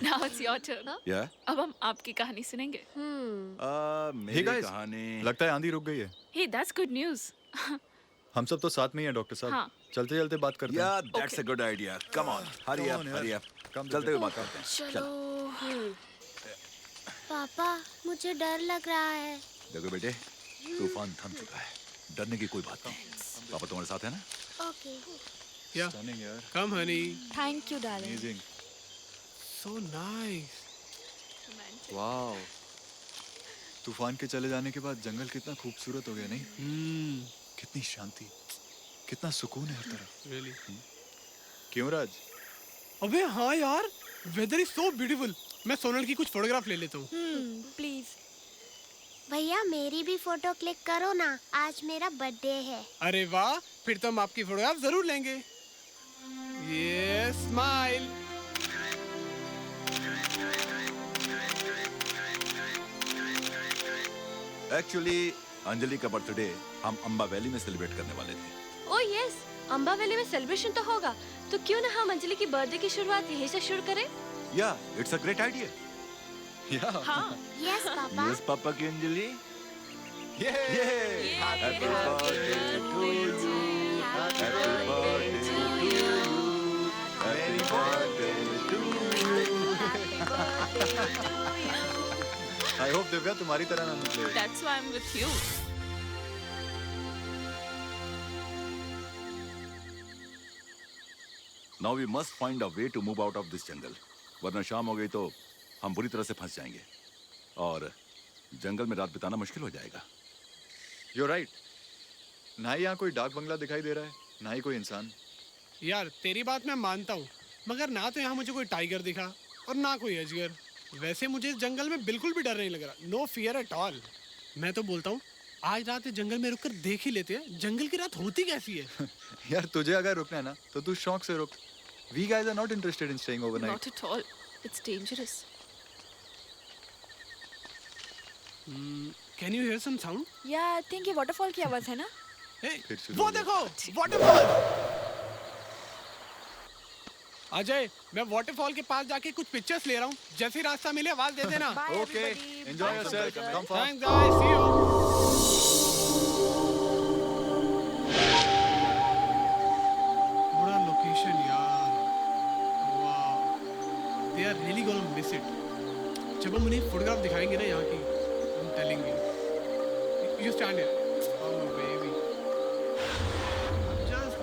Now it's your turn. या अब हम आपकी कहानी सुनेंगे। मेरी कहानी। लगता है आंधी रुक गई है। Hey, that's good news. हम सब तो साथ में ही हैं डॉक्टर साहब। हाँ। चलते चलते बात करते हैं। या that's a good idea. Come on, hurry up, hurry up. चलते हुए बात करते हैं। चलो। पापा मुझे डर लग रहा है। देखो बेटे, तूफान थम चुका है, डरने की कोई बात नहीं। पापा तुम्हारे साथ है ना? ओके। Yeah. Stunning, यार। Come, honey. Thank you darling. Amazing. So nice. Wow. तूफान के चले जाने के बाद जंगल कितना खूबसूरत हो गया, नहीं? कितनी शांति, कितना सुकून है हर तरफ। Really? क्यों राज? अबे हाँ यार, weather is so beautiful. मैं सोनल की कुछ फोटोग्राफ ले लेता हूँ। प्लीज। भैया मेरी भी फोटो क्लिक करो ना, आज मेरा बर्थडे है। अरे वाह, फिर तो हम आपकी फोटोग्राफ जरूर लेंगे। ये स्माइल। एक्चुअली अंजलि का बर्थडे हम अंबा वैली में सेलिब्रेट करने वाले थे। ओह यस, अंबा वैली में सेलिब्रेशन तो होगा, तो क्यों ना हम अंजलि की बर्थडे की शुरुआत यहीं से शुरू करें? या इट्स अ ग्रेट आइडिया। हाँ। Yes papa. यस पापा की अंजलि। ये happy birthday to you, happy birthday to you, happy birthday to you. I hope Divya तुम्हारी तरह ना निकले। That's why I'm with you. Now we must find a way to move out of this jungle. वरना शाम हो गई तो हम बुरी तरह से फंस जाएंगे और जंगल में रात बिताना मुश्किल हो जाएगा। You're right. ना ही यहाँ कोई डाक बंगला दिखाई दे रहा है, ना ही कोई इंसान। यार तेरी बात मैं मानता हूँ, मगर ना तो यहाँ मुझे कोई टाइगर दिखा और ना कोई अजगर। वैसे मुझे इस जंगल में बिल्कुल भी डर नहीं लग रहा। No fear at all. मैं तो बोलता हूँ आज रात इस जंगल में रुककर देख ही लेते हैं जंगल की रात होती कैसी है। यार तुझे अगर रुकना है ना तो तू शौक से रुक। We guys are not interested in staying overnight. Not at all. It's dangerous. Can you hear some sound? या आई थिंक ये वाटरफॉल की आवाज है ना? Hey, फिर शुरू वो हो गया। देखो वाटरफॉल। अजय, मैं वाटरफॉल के पास जाके कुछ पिक्चर्स ले रहा हूँ। जैसे ही रास्ता मिले आवाज दे देना। Okay, enjoy yourself. Come fast. Thanks guys, see you. बड़ा लोकेशन यार। वाह, they are really gonna miss it. जब हम उन्हें फोटोग्राफ दिखाएंगे ना यहाँ की, I'm telling you. You stand here. Oh baby. I'm just.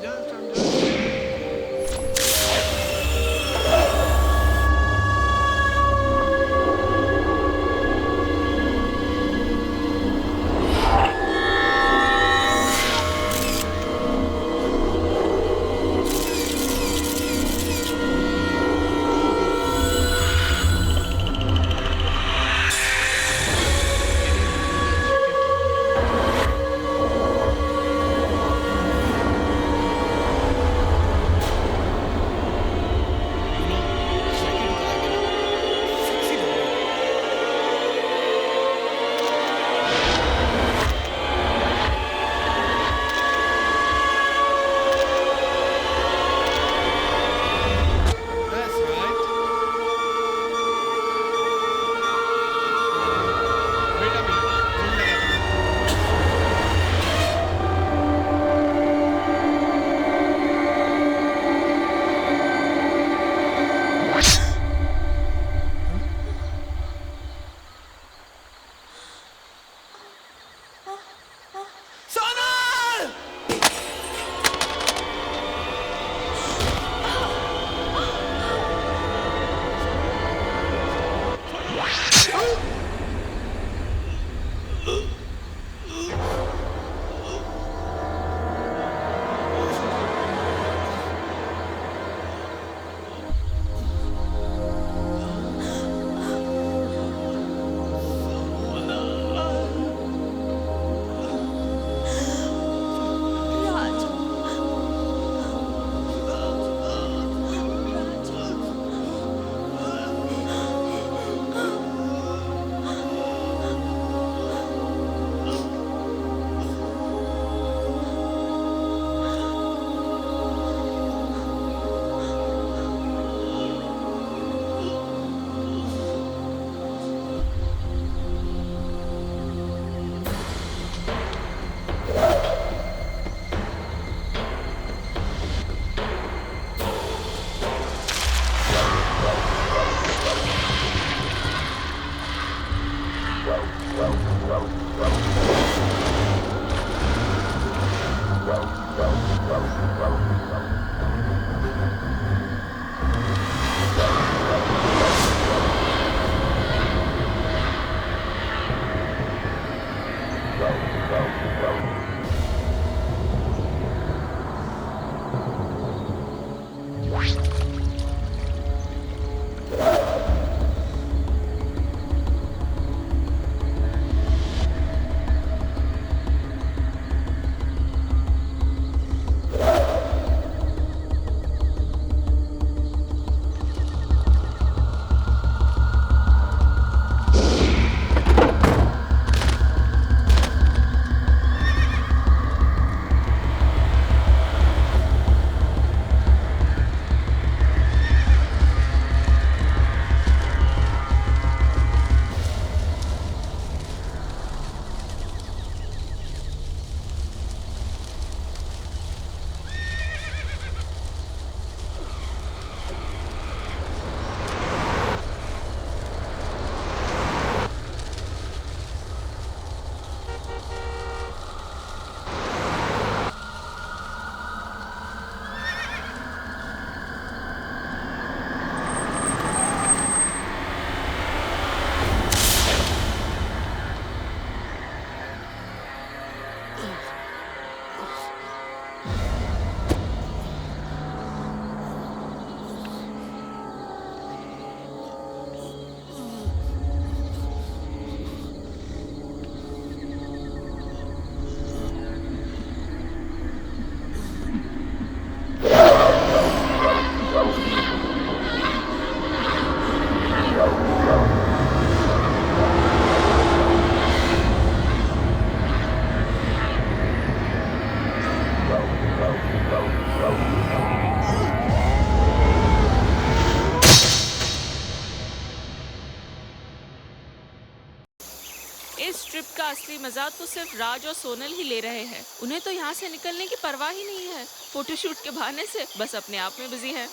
Trip का असली मजा तो सिर्फ राज और सोनल ही ले रहे हैं। उन्हें तो यहाँ से निकलने की परवाह ही नहीं है। फोटोशूट के बहाने से बस अपने आप में बिजी है।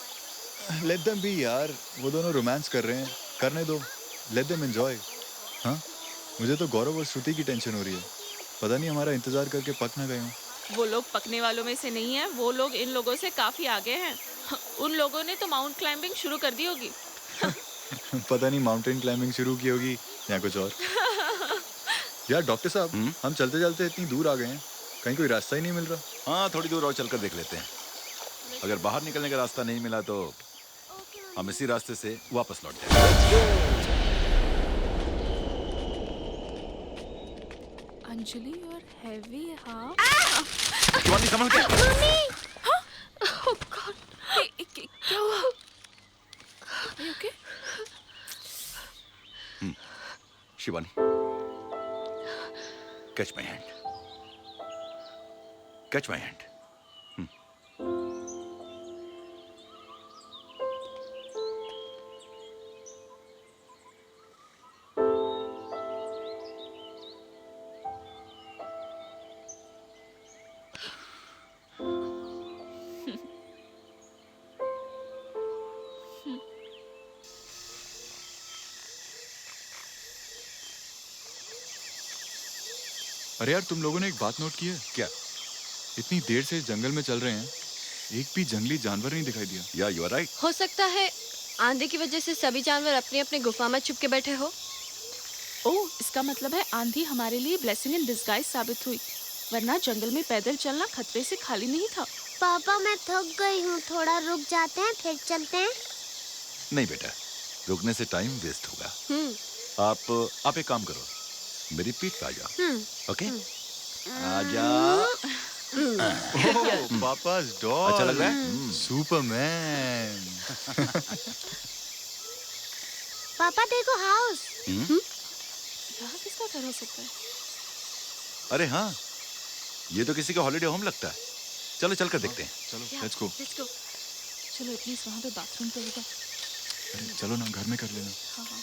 लेट देम बी यार, वो दोनों रोमांस कर रहे हैं, करने दो, लेट देम एंजॉय। हाँ, मुझे तो गौरव और श्रुति की टेंशन हो रही है, पता नहीं हमारा इंतजार करके पक ना गए हों। वो लोग पकने वालों में से नहीं है, वो लोग इन लोगों से काफी आगे हैं। उन लोगों ने तो माउंट क्लाइंबिंग शुरू कर दी होगी। पता नहीं माउंटेन क्लाइंबिंग शुरू की होगी या कुछ और। यार डॉक्टर साहब, हम चलते चलते इतनी दूर आ गए हैं, कहीं कोई रास्ता ही नहीं मिल रहा। हाँ, थोड़ी दूर और चलकर देख लेते हैं। अगर बाहर निकलने का रास्ता नहीं मिला तो हम इसी रास्ते से वापस लौट जाएंगे। अंजलि और हैवी, हाँ। शिवानी संभल के। Oh God! क्या हुआ? Are you okay? Shivani, catch my hand, catch my hand. अरे यार, तुम लोगों ने एक बात नोट की है क्या? इतनी देर से जंगल में चल रहे हैं, एक भी जंगली जानवर नहीं दिखाई दिया। या यू आर राइट। हो सकता है आंधी की वजह से सभी जानवर अपनी अपनी गुफा में छुप के बैठे हो। ओह, इसका मतलब है आंधी हमारे लिए ब्लेसिंग इन डिस्गाइज साबित हुई, वरना जंगल में पैदल चलना खतरे से खाली नहीं था। पापा मैं थक गई हूँ, थोड़ा रुक जाते हैं फिर चलते हैं। नहीं बेटा, रुकने से टाइम वेस्ट होगा। आप एक काम करो, मेरी पीठ पे आ जाओ। ओके, आजा। ओह, पापा's doll। अच्छा लग रहा है? सुपरमैन। पापा देखो हाउस। यहाँ किसका घर हो सकता है? अरे हाँ, ये तो किसी का हॉलिडे होम लगता है। चलो चलकर देखते हैं। चलो लेट्स गो। चलो एटलीस्ट वहाँ पे बाथरूम तो होगा। अरे चलो ना, घर में कर लेना। हाँ हाँ।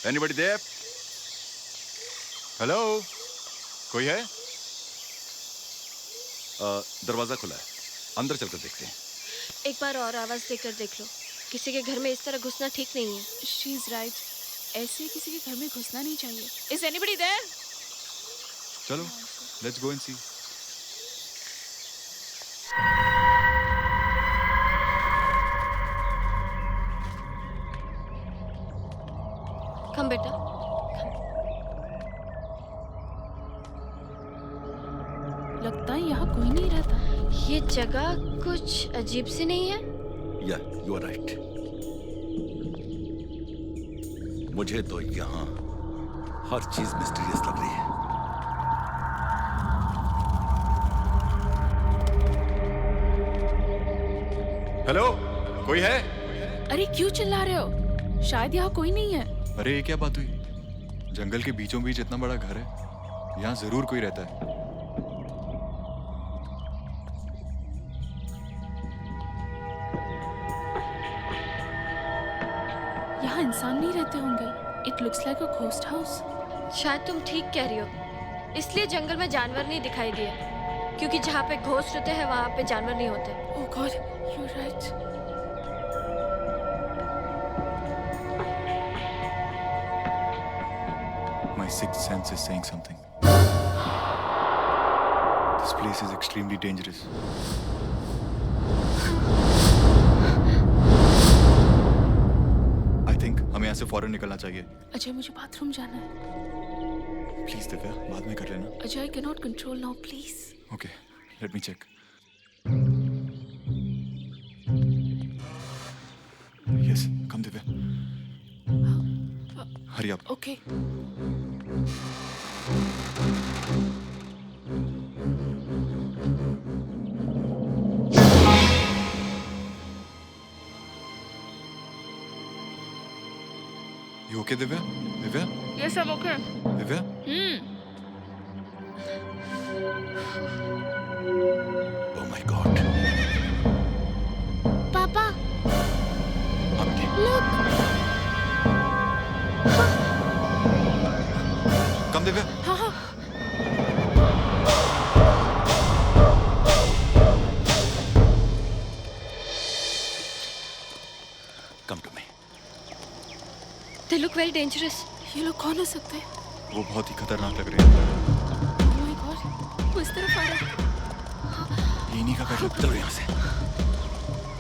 Anybody there? हेलो, कोई है? दरवाजा खुला है, अंदर चलकर देखते हैं। एक बार और आवाज देकर देख लो, किसी के घर में इस तरह घुसना ठीक नहीं है। She is right. ऐसे किसी के घर में घुसना नहीं चाहिए। Is anybody there? चलो लेट्स गो एंड सी। कम बेटा। लगता है यहाँ कोई नहीं रहता। ये जगह कुछ अजीब सी नहीं है? या यू आर राइट। मुझे तो यहाँ हर चीज मिस्टीरियस लग रही है। हेलो, कोई है? अरे क्यों चिल्ला रहे हो? शायद यहाँ कोई नहीं है। अरे ये क्या बात हुई? जंगल के बीचों बीच इतना बड़ा घर है, यहाँ जरूर कोई रहता है। यहाँ इंसान नहीं रहते होंगे। It looks like a ghost house. शायद तुम ठीक कह रही हो, इसलिए जंगल में जानवर नहीं दिखाई दिए, क्योंकि जहाँ पे घोस्ट होते हैं वहाँ पे जानवर नहीं होते। Oh God, you're right. My sixth sense is saying something. This place is extremely dangerous. I think हमें यहाँ से फौरन निकलना चाहिए। अजय, मुझे बाथरूम जाना है। प्लीज दिव्या, बाद में कर लेना। Ajay, I cannot control now, please. Okay, let me check. Yes, come Divya. Hurry up. Okay. You okay, Divya? Divya? Yes, I'm okay. Divya? Oh my God. पापा, आपकी look. कम दिव्या। हाँ हाँ। Come to me. They look very dangerous. ये लोग कौन हो सकते हैं? वो बहुत ही खतरनाक लग रहे हैं। Oh my God, वो इस तरफ आ रहा है। ये इन्हीं का घर। चलो यहाँ से।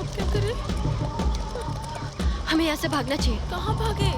अब क्या करें? हमें यहाँ से भागना चाहिए। कहाँ भागे?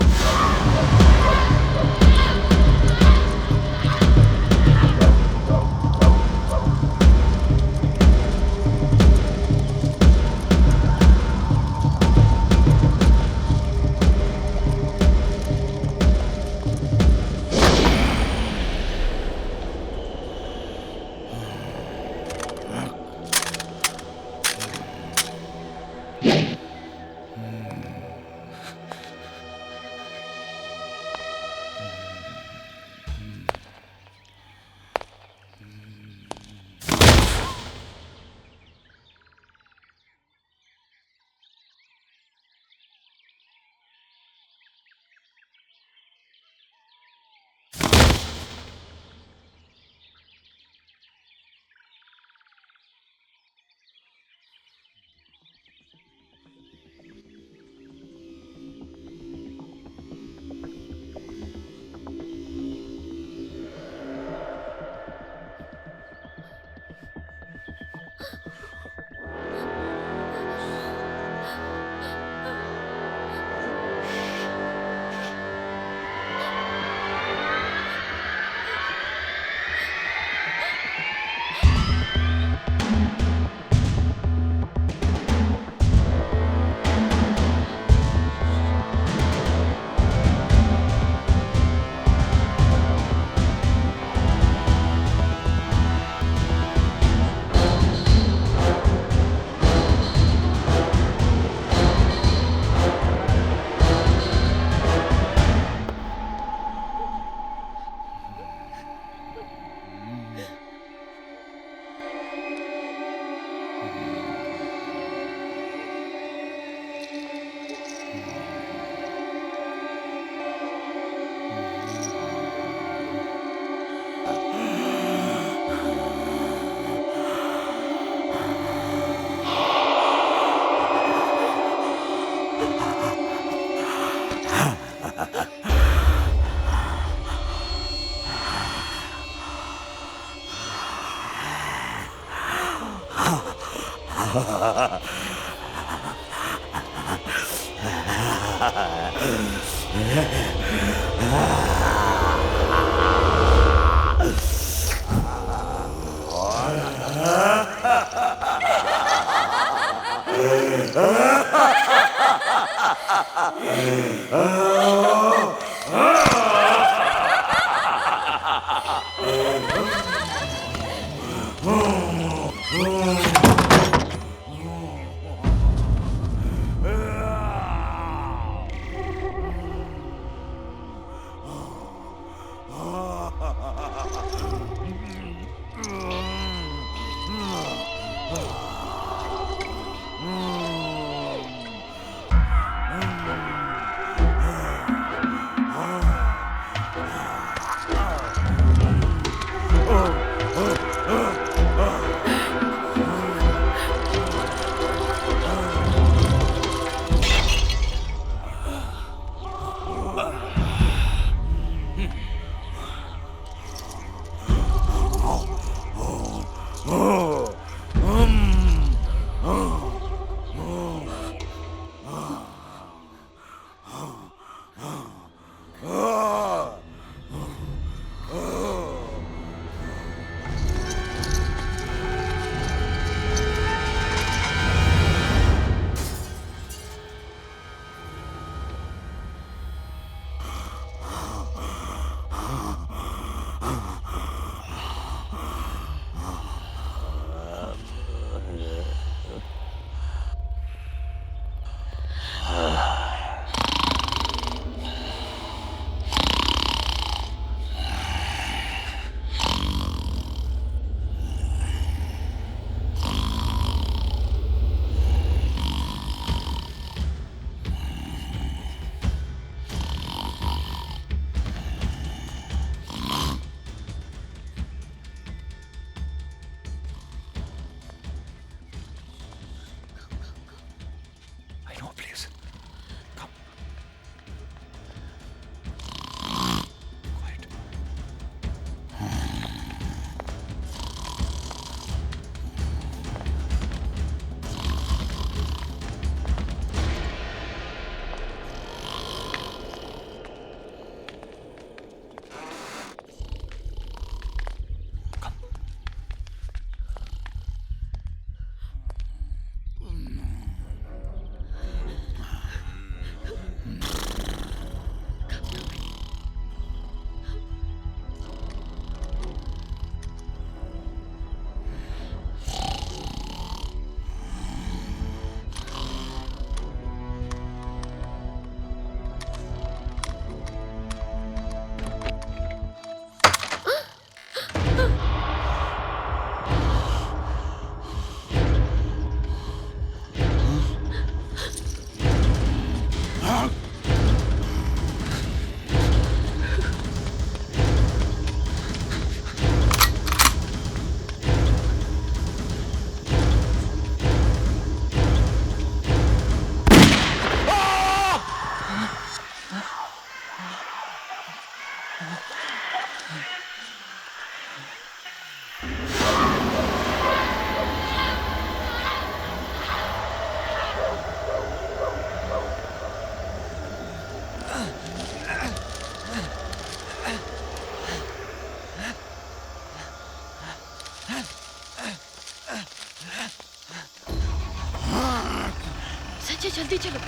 अच्छा जल्दी चलो।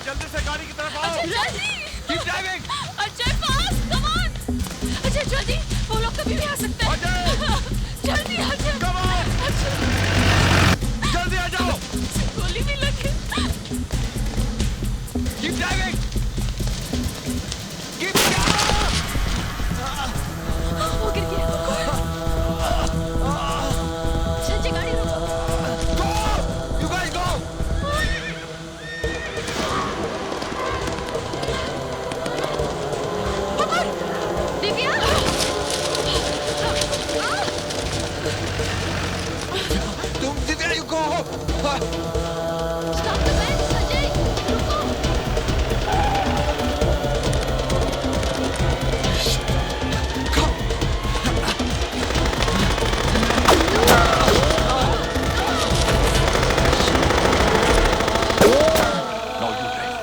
जल्दी से गाड़ी की तरफ आओ। Keep driving. Ajay fast, come on. Ajay जल्दी, वो लोग कभी भी आ सकते हैं। जल्दी अजय। Come on. जल्दी आ जाओ। गोली भी लग गई। Keep driving. Keep वो गिर गया। संजय गाड़ी रोको। Go. You guys go. Divya. तुम Divya, you go. Stop the van, Sanjay. रुको। Now you drive.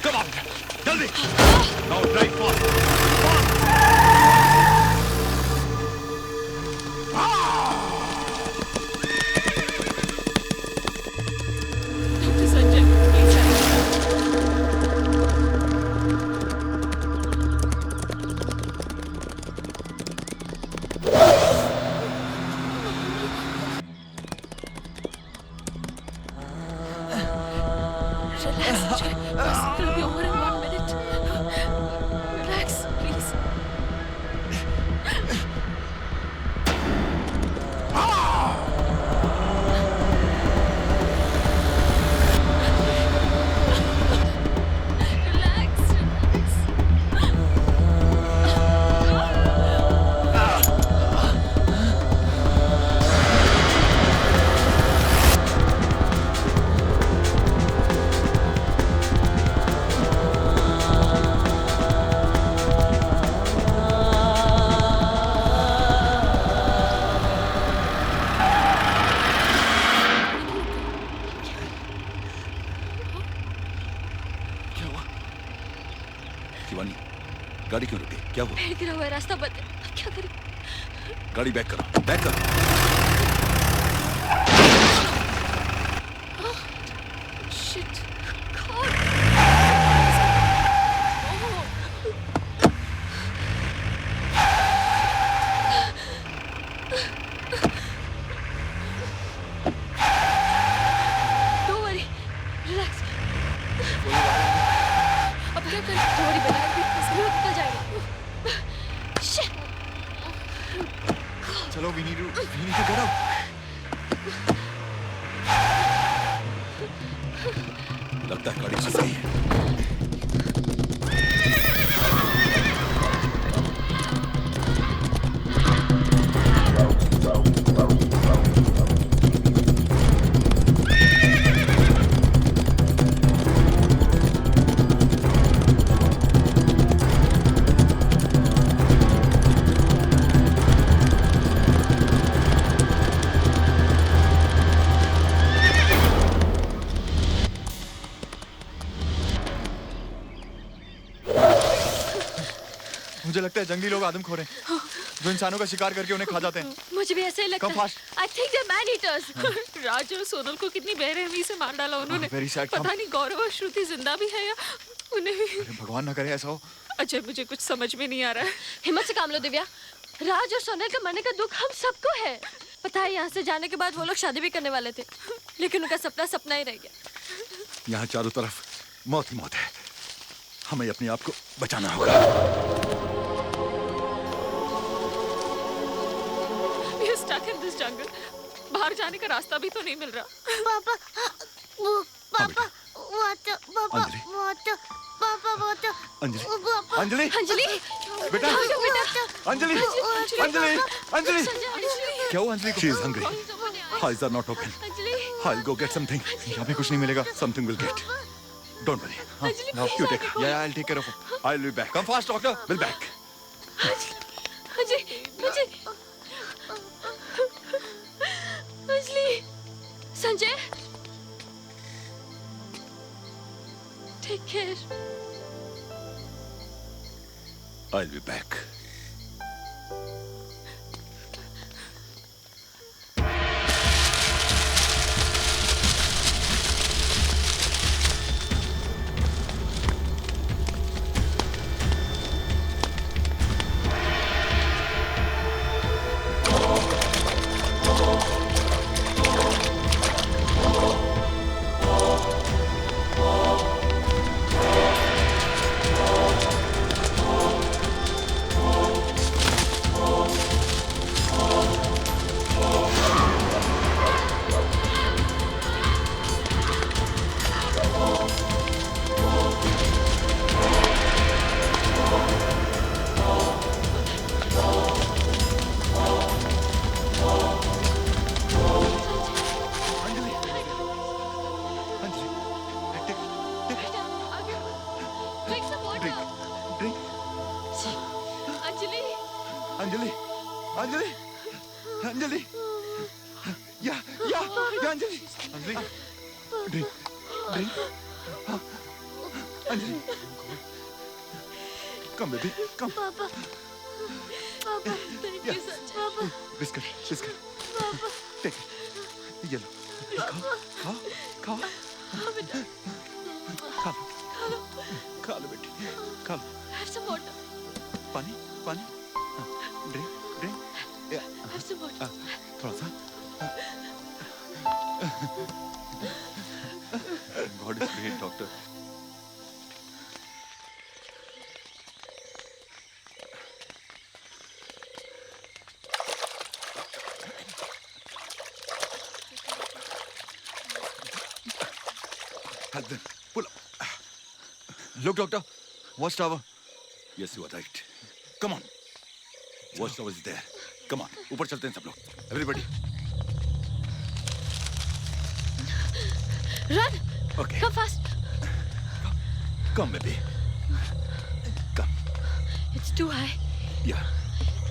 Come on, जल्दी. Now drive fast. Doctor Sanjay, please. Relax, Jay. Bus will be over in 1 minute. Relax, please. Relax, relax. Shivani, गाड़ी क्यों रुकी? क्या हुआ? पेड़ गिरा हुआ है, रास्ता बंद है। अब क्या करें? गाड़ी बैक करो, बैक करो. Shit. God. Don't worry. Relax. अब क्या करें? थोड़ी बनाए भी निकल जाएगा. Shit. चलो, we need to get out. लगता है गाड़ी फंस गई है. मुझे लगता है जंगली लोग आदमखोर हैं जो इंसानों का शिकार करके उन्हें खा जाते हैं। मुझे भी ऐसे ही लगता Come है। fast. I think they're man eaters. राज और सोनल को कितनी बेरहमी से मार डाला उन्होंने। very sad. पता नहीं गौरव और श्रुति जिंदा भी है या उन्हें भी। अरे भगवान ना करे ऐसा हो। अजय मुझे कुछ समझ में नहीं आ रहा है। हिम्मत से काम लो दिव्या। राज और सोनल के मरने का दुख हम सबको है। पता है यहाँ से जाने के बाद वो लोग शादी भी करने वाले थे, लेकिन उनका सपना सपना ही रह गया। यहाँ चारों तरफ मौत ही मौत है। हमें अपने आप को बचाना होगा। We are stuck in this jungle. बाहर जाने का रास्ता भी तो नहीं मिल रहा। पापा पापा वाटर पापा अंजलि। वाटर पापा वाटर अंजलि पापा अंजलि अंजलि बेटा अंजलि अंजलि अंजलि क्या हुआ अंजलि को? She is hungry. Eyes are not open. I'll go get something. यहाँ पे कुछ नहीं मिलेगा। Something will get. Don't worry. हाँ, now you take her. Yeah, I'll take care of him. I'll be back. Come fast, doctor. Will back. Anjali Sanjay take care. I'll be back. Anjali Anjali Anjali या Anjali Anjali drink drink Anjali come baby come papa papa Yeah. Biscuit biscuit take ये लो खाओ खाओ खा लो बेटी खा लो Have some water. पानी पानी drink drink Have some water. थोड़ा सा God is great doctor pull up. Look, doctor. Watchtower. Yes, you are right. Come on. Watchtower is there. Come on. ऊपर चलते हैं सब लोग. Everybody. Run. Okay. Come fast. Come, baby. Come. It's too high. Yeah.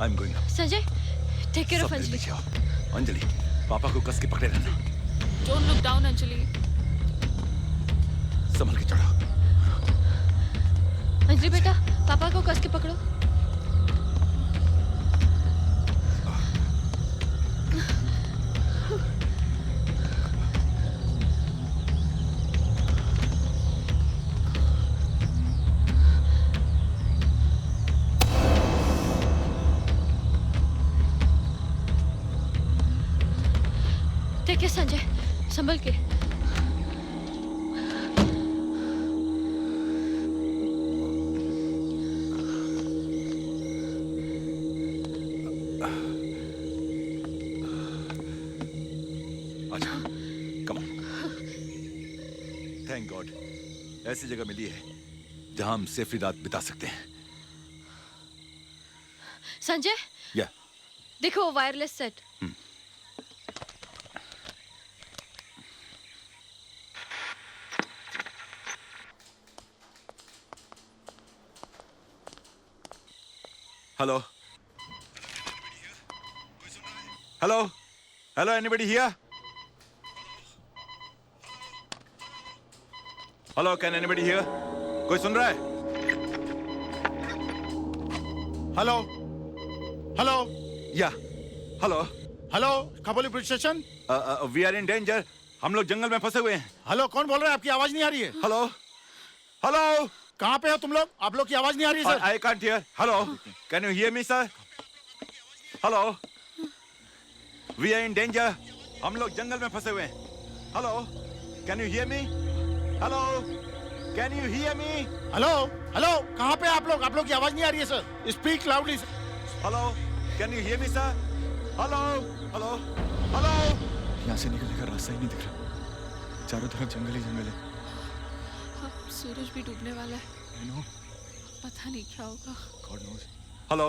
I'm going up. Sanjay, take care of सब Anjali. लेके आओ. अंजलि, पापा को कस के पकड़े रहना. Don't look down, Anjali. संभल के चढ़ो. अंजलि बेटा, पापा को कस के पकड़ो. ठीक है संजय, संभल के. थैंक गॉड ऐसी जगह मिली है जहां हम सेफली रात बिता सकते हैं. संजय, या देखो वो wireless set. Hello hello hello anybody here hello can anybody hear कोई सुन रहा है हेलो हेलो या hello hello Khopoli police station. We are in danger, हम लोग जंगल में फंसे हुए हैं। हेलो कौन बोल रहा है? आपकी आवाज नहीं आ रही है। हेलो हेलो, कहाँ पे हो तुम लोग? आप लोग की आवाज नहीं आ रही है sir. I can't hear. Hello, can you hear me sir? Hello, we are in danger, हम लोग जंगल में फंसे हुए हैं। Hello, can you hear me? Hello, can you hear me? Hello hello, कहाँ पे आप लोग? आप लोग की आवाज नहीं आ रही है sir. Speak loudly. Hello, can you hear me sir? Hello hello hello. यहाँ से निकलने का रास्ता ही नहीं दिख रहा, चारों तरफ जंगल ही जंगल है। अब सूरज भी डूबने वाला है। पता नहीं क्या होगा। God knows. हेलो,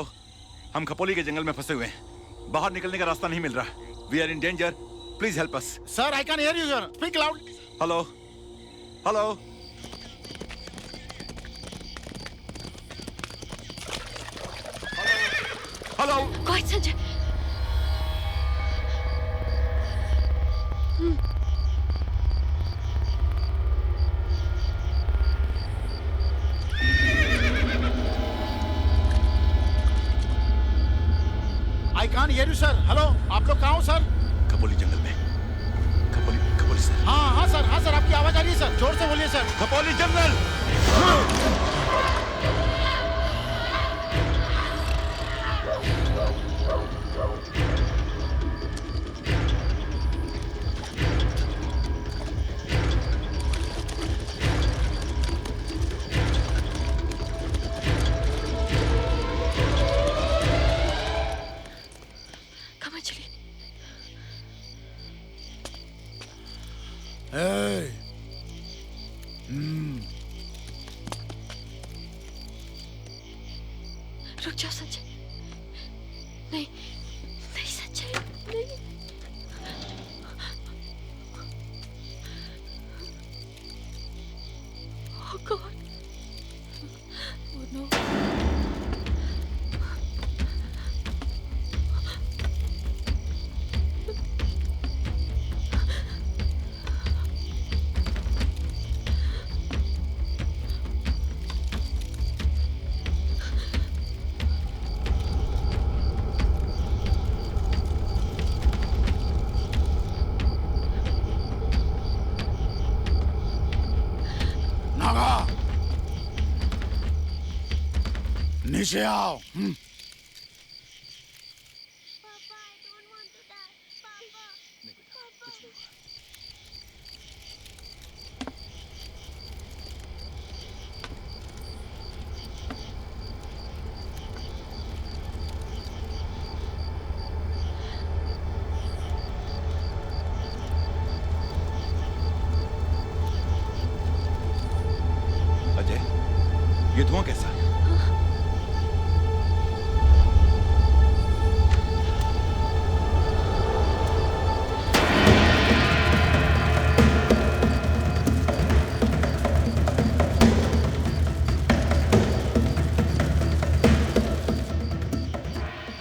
हम खपोली के जंगल में फंसे हुए हैं, बाहर निकलने का रास्ता नहीं मिल रहा। We are in danger, please help us. Sir I can hear you sir, speak loud. Hello hello. Hello, कौन Sanjay? I can hear you sir. Hello, आप लोग कहाँ हो सर? खपोली जंगल में। खपोली खपोली सर। हाँ सर, हाँ सर, आपकी आवाज आ रही है सर, जोर से बोलिए सर। खपोली जंगल। कहाँ चली? Hey. रुक जाओ संजय। नहीं नहीं संजय, नहीं। Oh God. Oh no. Naga, नीचे आओ। अजय, ये धुआं कैसा?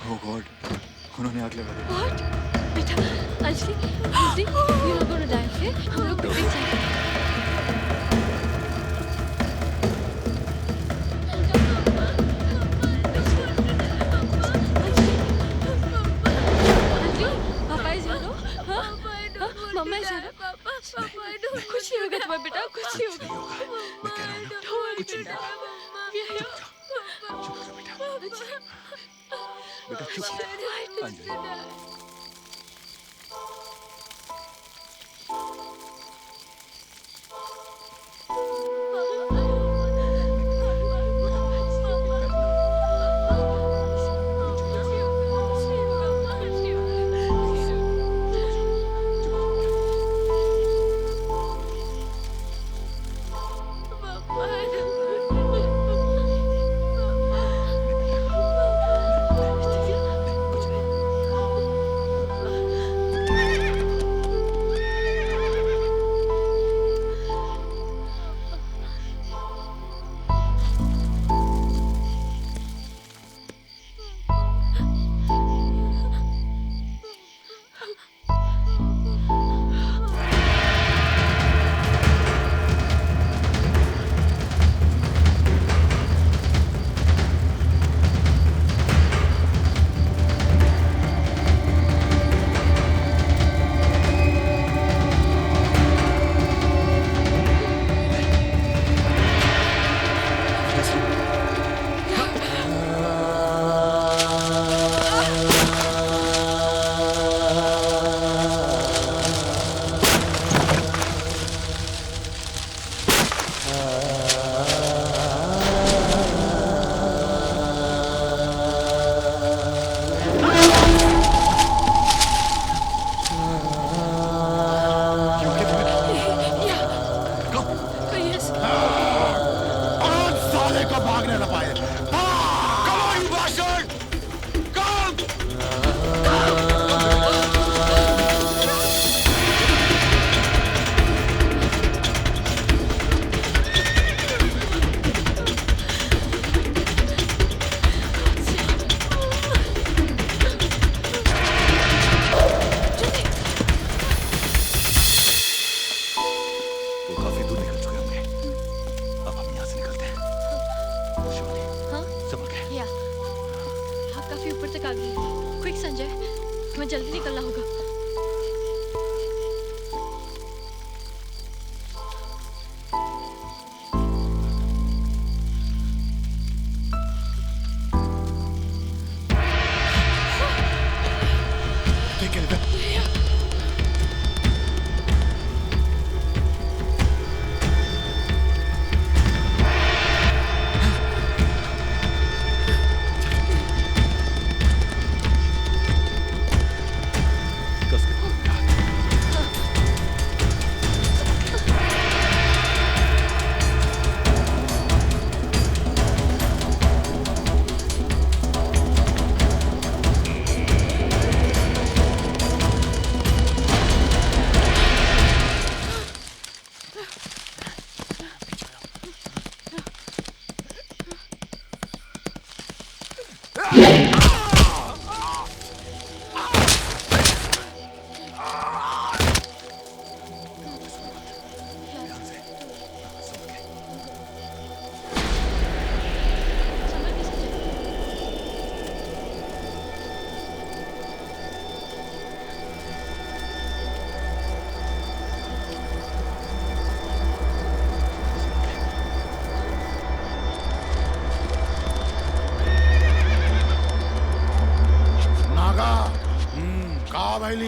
Oh God, उन्होंने आग लगा दी। What? बेटा, Anjali, Anjali, you're not gonna die, okay? हम लोग पिकनिक जाएंगे। अंजलि, पापा is here, no? हाँ? हाँ? मम्मा is here, no? कुछ नहीं होगा तुम्हें बेटा, कुछ नहीं होगा। मैं कह रहा हूँ ना, Don't worry, कुछ नहीं बेटा। होगा। We are here. चुप हो जाओ बेटा, चुप हो जाओ। अंजलि,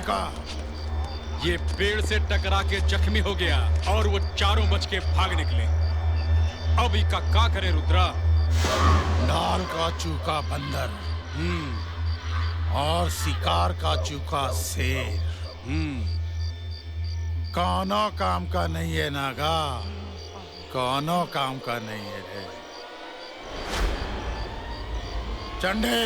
का ये पेड़ से टकरा के जख्मी हो गया और वो चारों बच के भाग निकले। अब इका का करे रुद्रा? नाल का चूका बंदर और शिकार का चूका शेर कोनो काम का नहीं है नागा, कोनो काम का नहीं है रे चंडे।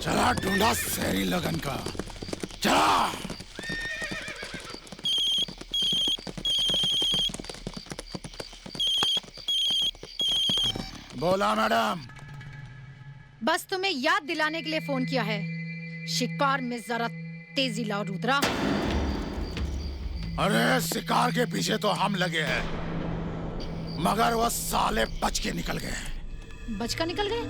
चला ढूंढा शहरी लगन का, चला। बोला मैडम। बस तुम्हें याद दिलाने के लिए फोन किया है, शिकार में जरा तेजी लाओ रुद्रा। अरे शिकार के पीछे तो हम लगे हैं, मगर वो साले बच के निकल गए। बच कर निकल गए?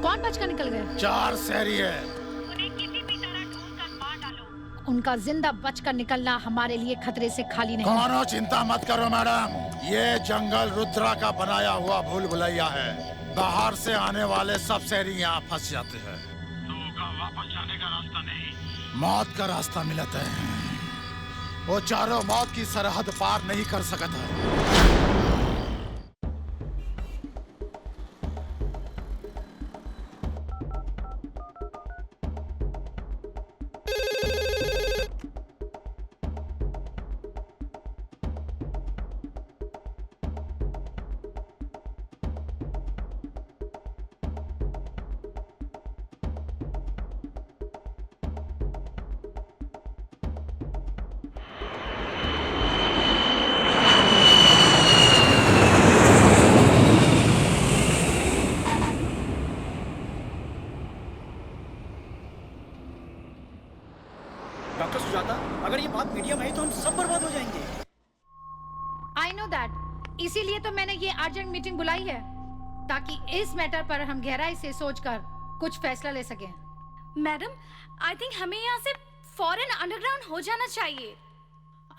कौन बच कर निकल गए? 4 शहरी है। उन्हें किसी भी तरह ढूंढकर मार डालो। उनका जिंदा बचकर निकलना हमारे लिए खतरे से खाली नहीं। कौनो चिंता मत करो मैडम, ये जंगल रुद्रा का बनाया हुआ भूल भुलैया है। बाहर से आने वाले सब शहरी यहाँ फंस जाते हैं। लोगों का वापस जाने का रास्ता नहीं, मौत का रास्ता मिलता है। वो चारों मौत की सरहद पार नहीं कर सकता है। डॉक्टर सुजाता, अगर ये बात मीडिया में आई तो हम सब बर्बाद हो जाएंगे। I know that. इसीलिए तो मैंने ये अर्जेंट मीटिंग बुलाई है, ताकि इस मैटर पर हम गहराई से सोचकर कुछ फैसला ले सकें। मैडम, आई थिंक हमें यहाँ से फौरन अंडरग्राउंड हो जाना चाहिए।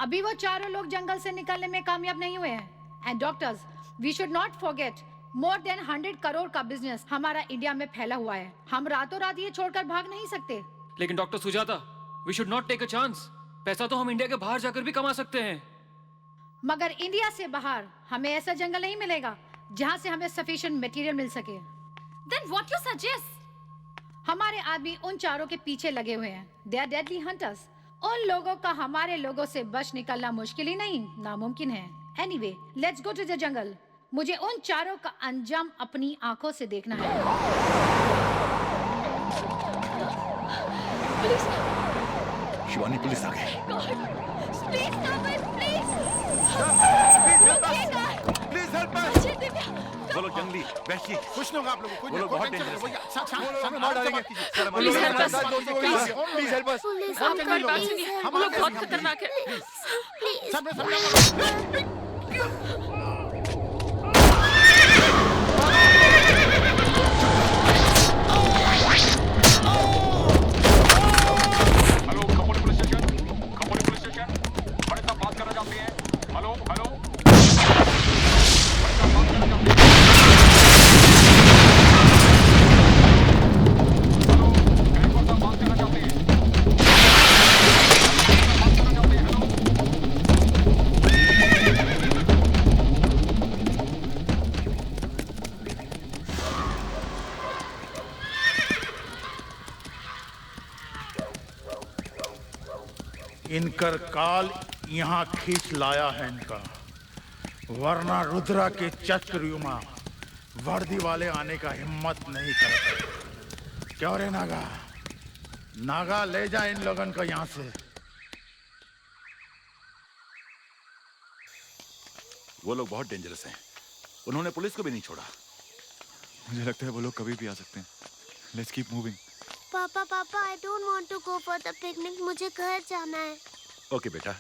अभी वो चारों लोग जंगल से निकलने में कामयाब नहीं हुए हैं। And doctors, we should not forget more than 100 crore का बिजनेस हमारा इंडिया में फैला हुआ है। हम रातों रात ये छोड़कर भाग नहीं सकते। लेकिन doctor Sujata, we should not take a chance. पैसा तो हम इंडिया के बाहर जाकर भी कमा सकते हैं। मगर इंडिया से बाहर हमें ऐसा जंगल नहीं मिलेगा जहाँ से हमें सफिशिएंट मटेरियल मिल सके। Then what you suggest? हमारे आदमी उन चारों के पीछे लगे हुए हैं। They are deadly hunters. उन लोगों का हमारे लोगों से बच निकलना मुश्किल ही नहीं, नामुमकिन है। Anyway, let's go to the jungle. मुझे उन चारों का अंजाम अपनी आंखों से देखना है। शिवानी, पुलिस आ गई। Please stop it, please. Please help अस। वो लोग जंगली वहशी, कुछ नहीं होगा आप लोगों को, वो लोग बहुत डेंजरस हैं। शांत मार डालेंगे। Please help us, please help अस। आप हमारी बात सुनिए, वो लोग बहुत खतरनाक है। इनकर काल यहाँ खींच लाया है इनका, वरना रुद्रा के चक्रव्यूमा वर्दी वाले आने का हिम्मत नहीं करते। क्यों रे नागा? नागा ले जा इन लोगन को यहाँ से। वो लोग बहुत डेंजरस हैं। उन्होंने पुलिस को भी नहीं छोड़ा। मुझे लगता है वो लोग कभी भी आ सकते हैं। Let's keep moving. Papa papa I don't want to go for the picnic, मुझे घर जाना है। ओके बेटा,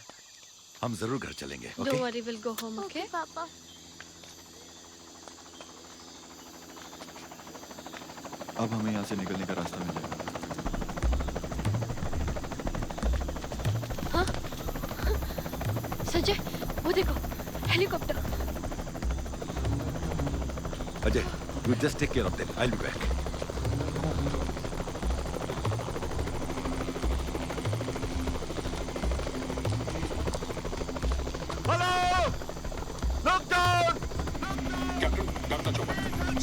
हम जरूर घर चलेंगे। Don't worry, we'll go home, okay? पापा। अब हमें यहाँ से निकलने का रास्ता मिल जाएगा। हाँ? संजय, वो देखो, helicopter. Ajay, you just take care of them. I'll be back.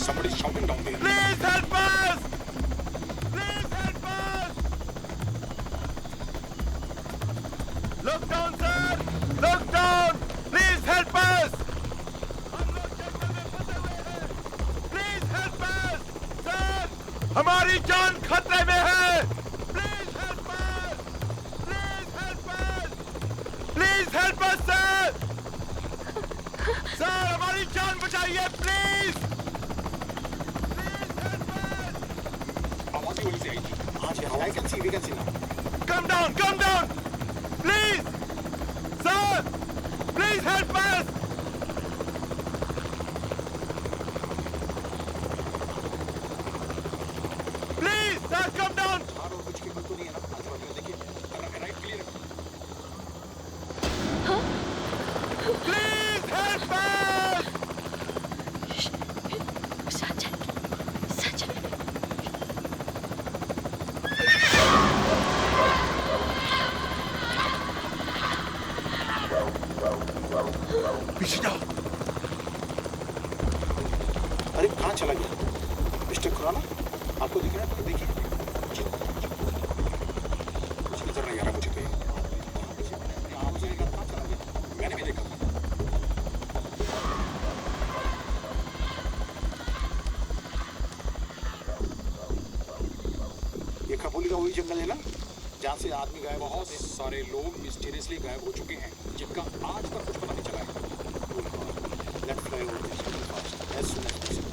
Somebody's shouting down there. Please help us! Please help us! Look down, sir! Look down! Please help us! हम लोग जंगल में फंसे हुए हैं। Please help us! Sir! हमारी जान खतरे में है! Please help us! Please help us! Please help us, sir! Sir, हमारी जान बचाइए, please! आवाज़ वहीं से आई थी। हाँ जी, I can see, we can see now. Come down, come down! Please! Sir! Please help us! Please, sir, come down! और कुछ की बात तो नहीं है ना? आजू बाजू में देखिए, राइट क्लियर है। Please help us! Sanjay, Sanjay. पीछे जाओ। अरे कहाँ चला गया? मिस्टर खुराना, आपको दिख रहा है तो देखिए। कुछ नजर नहीं आ रहा मुझे तो। कहाँ चला गया? मैंने भी देखा। ये खबूली का वही जंगल है ना, जहाँ से आदमी गायब। बहुत सारे लोग मिस्टीरियसली गायब हो चुके हैं, जिनका आज तक कुछ पता नहीं चला है। Let's fly over this jungle fast, as soon as possible.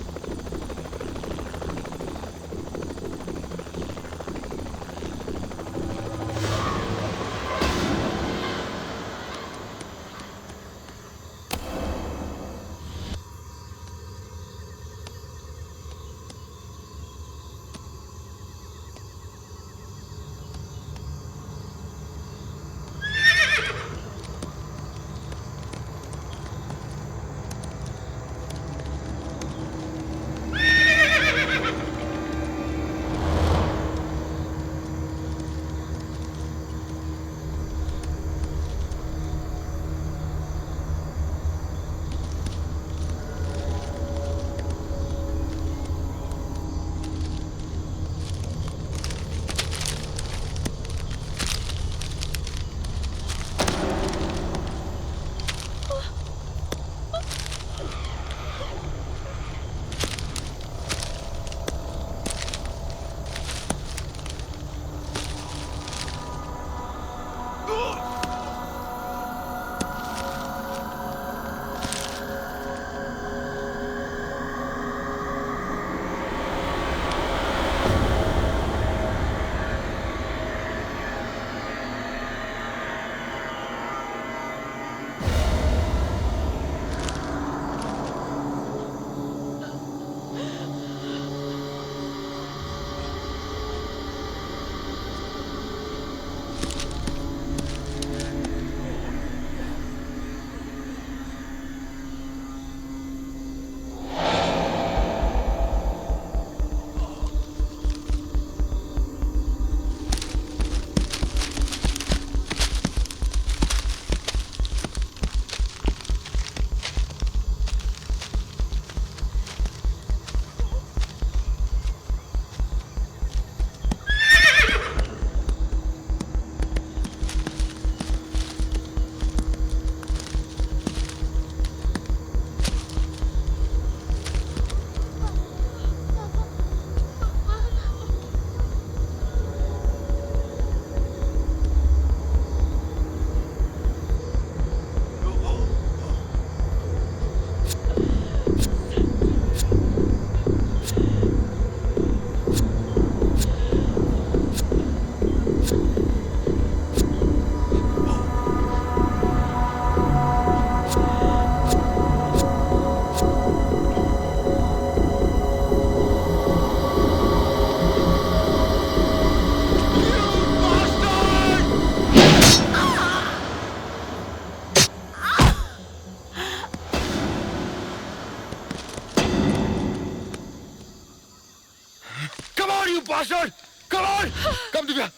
you bastard! Come on! Come, Divya!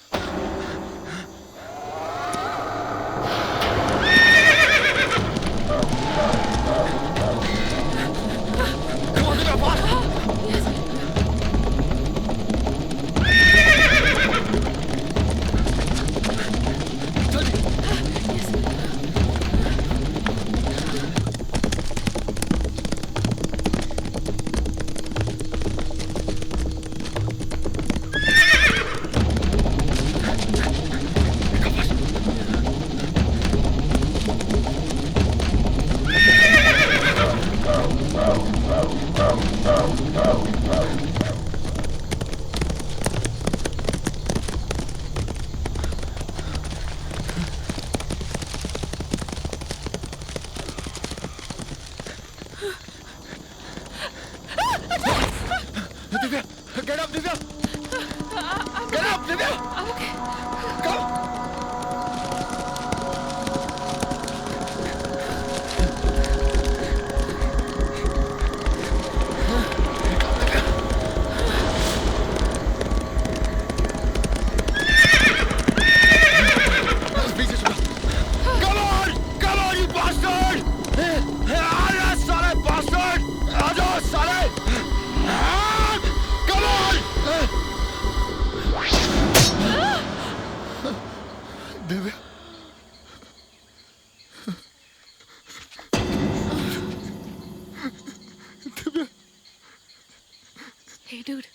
Come on, Divya, fast! Divya, get up, Divya! Get up, Divya! Come! Come on, you bastard! आजा साले bastard! आजा साले! Come on! Divya. Divya. Hey dude,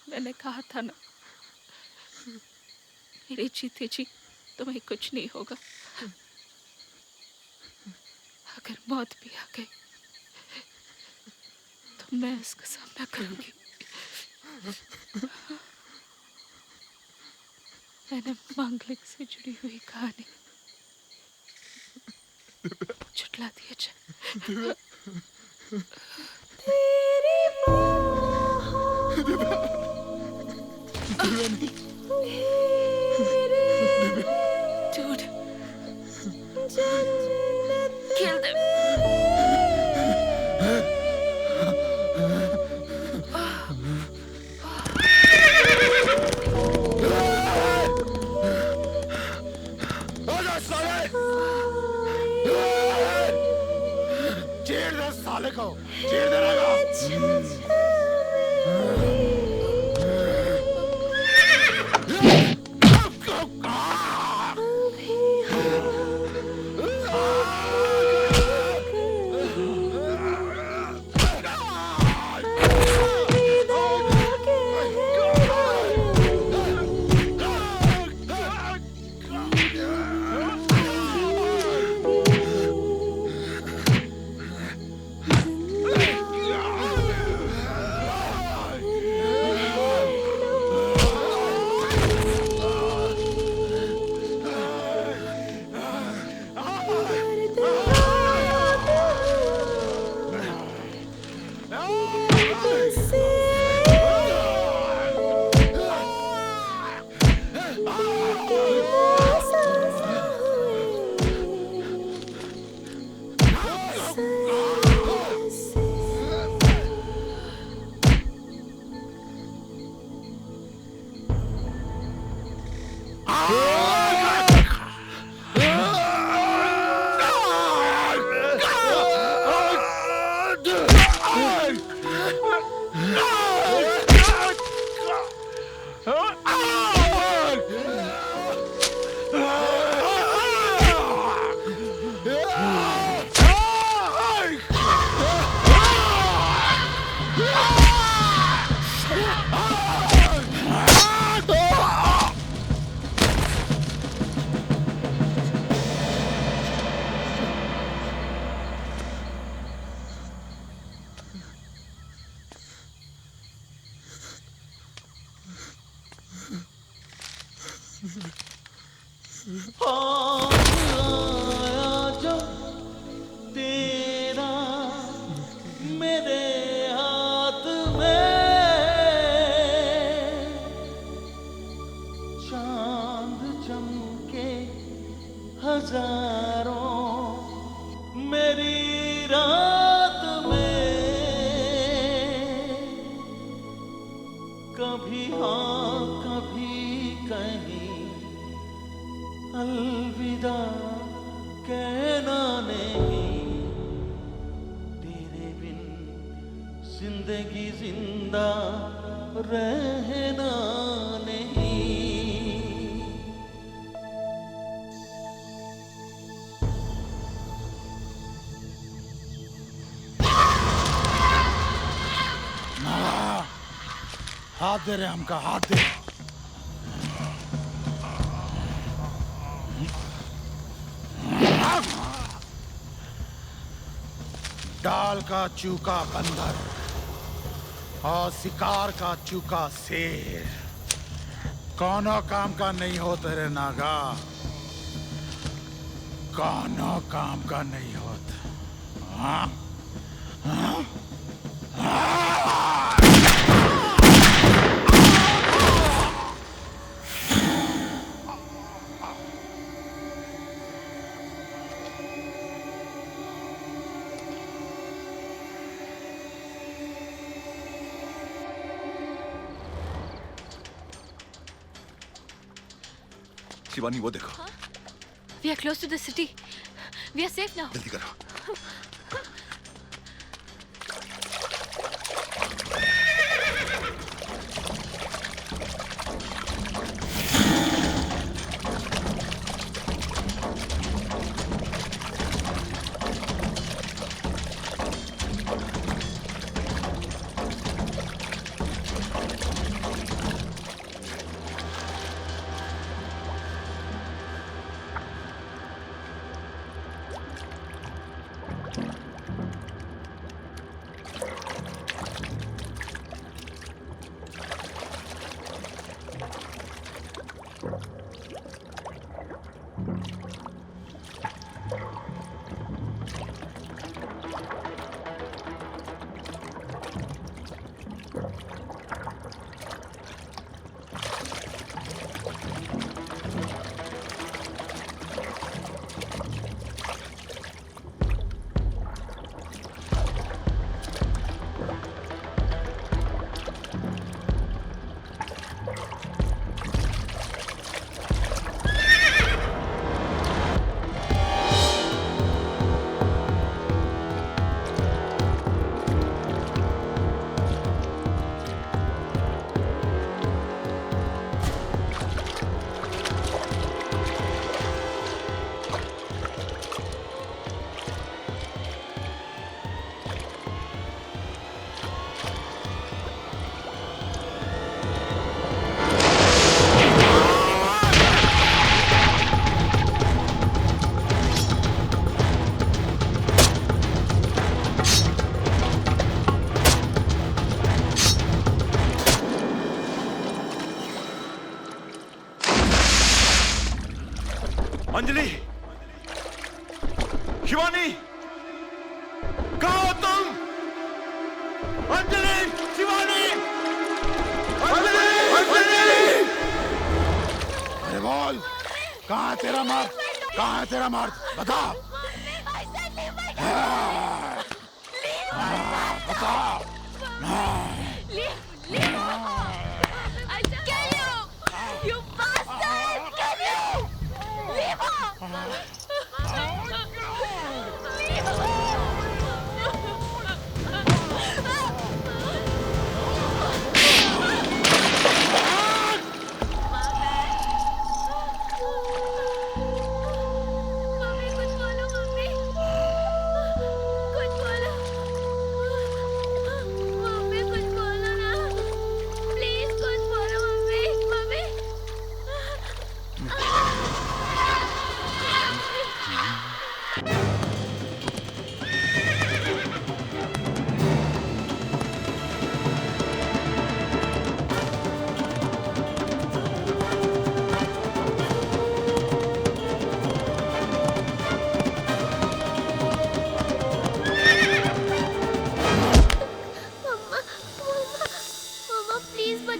मैंने कहा था ना, मेरे जीते जी तुम्हें कुछ नहीं होगा। अगर मौत भी आ गई तो मैं इसका सामना करूंगी। मैंने मांगलिक से जुड़ी हुई कहानी छुटला दी। अच्छा Dude, kill them. चीर दे साले को, चीर देना तेरा मेरे हाथ में चांद चमके हजारों मेरी रात में कभी हाँ कभी कहीं अलविदा कहना नहीं, तेरे बिन जिंदगी जिंदा रहना नहीं। हाथ दे रहे हमका, हाथ दे। डाल का चूका बंदर और शिकार का चूका शेर, कौनो काम का नहीं हो तेरे नागा, कौनो काम का नहीं होता। हाँ? हाँ? शिवानी वो देखो। We are close to the city. We are safe now. जल्दी करो। अंजलि, शिवानी, कहाँ हो तुम? अंजलि, शिवानी, अंजलि, अंजलि! अरे बोल, कहाँ है तेरा मर्द? कहाँ है तेरा मर्द? बता। बता।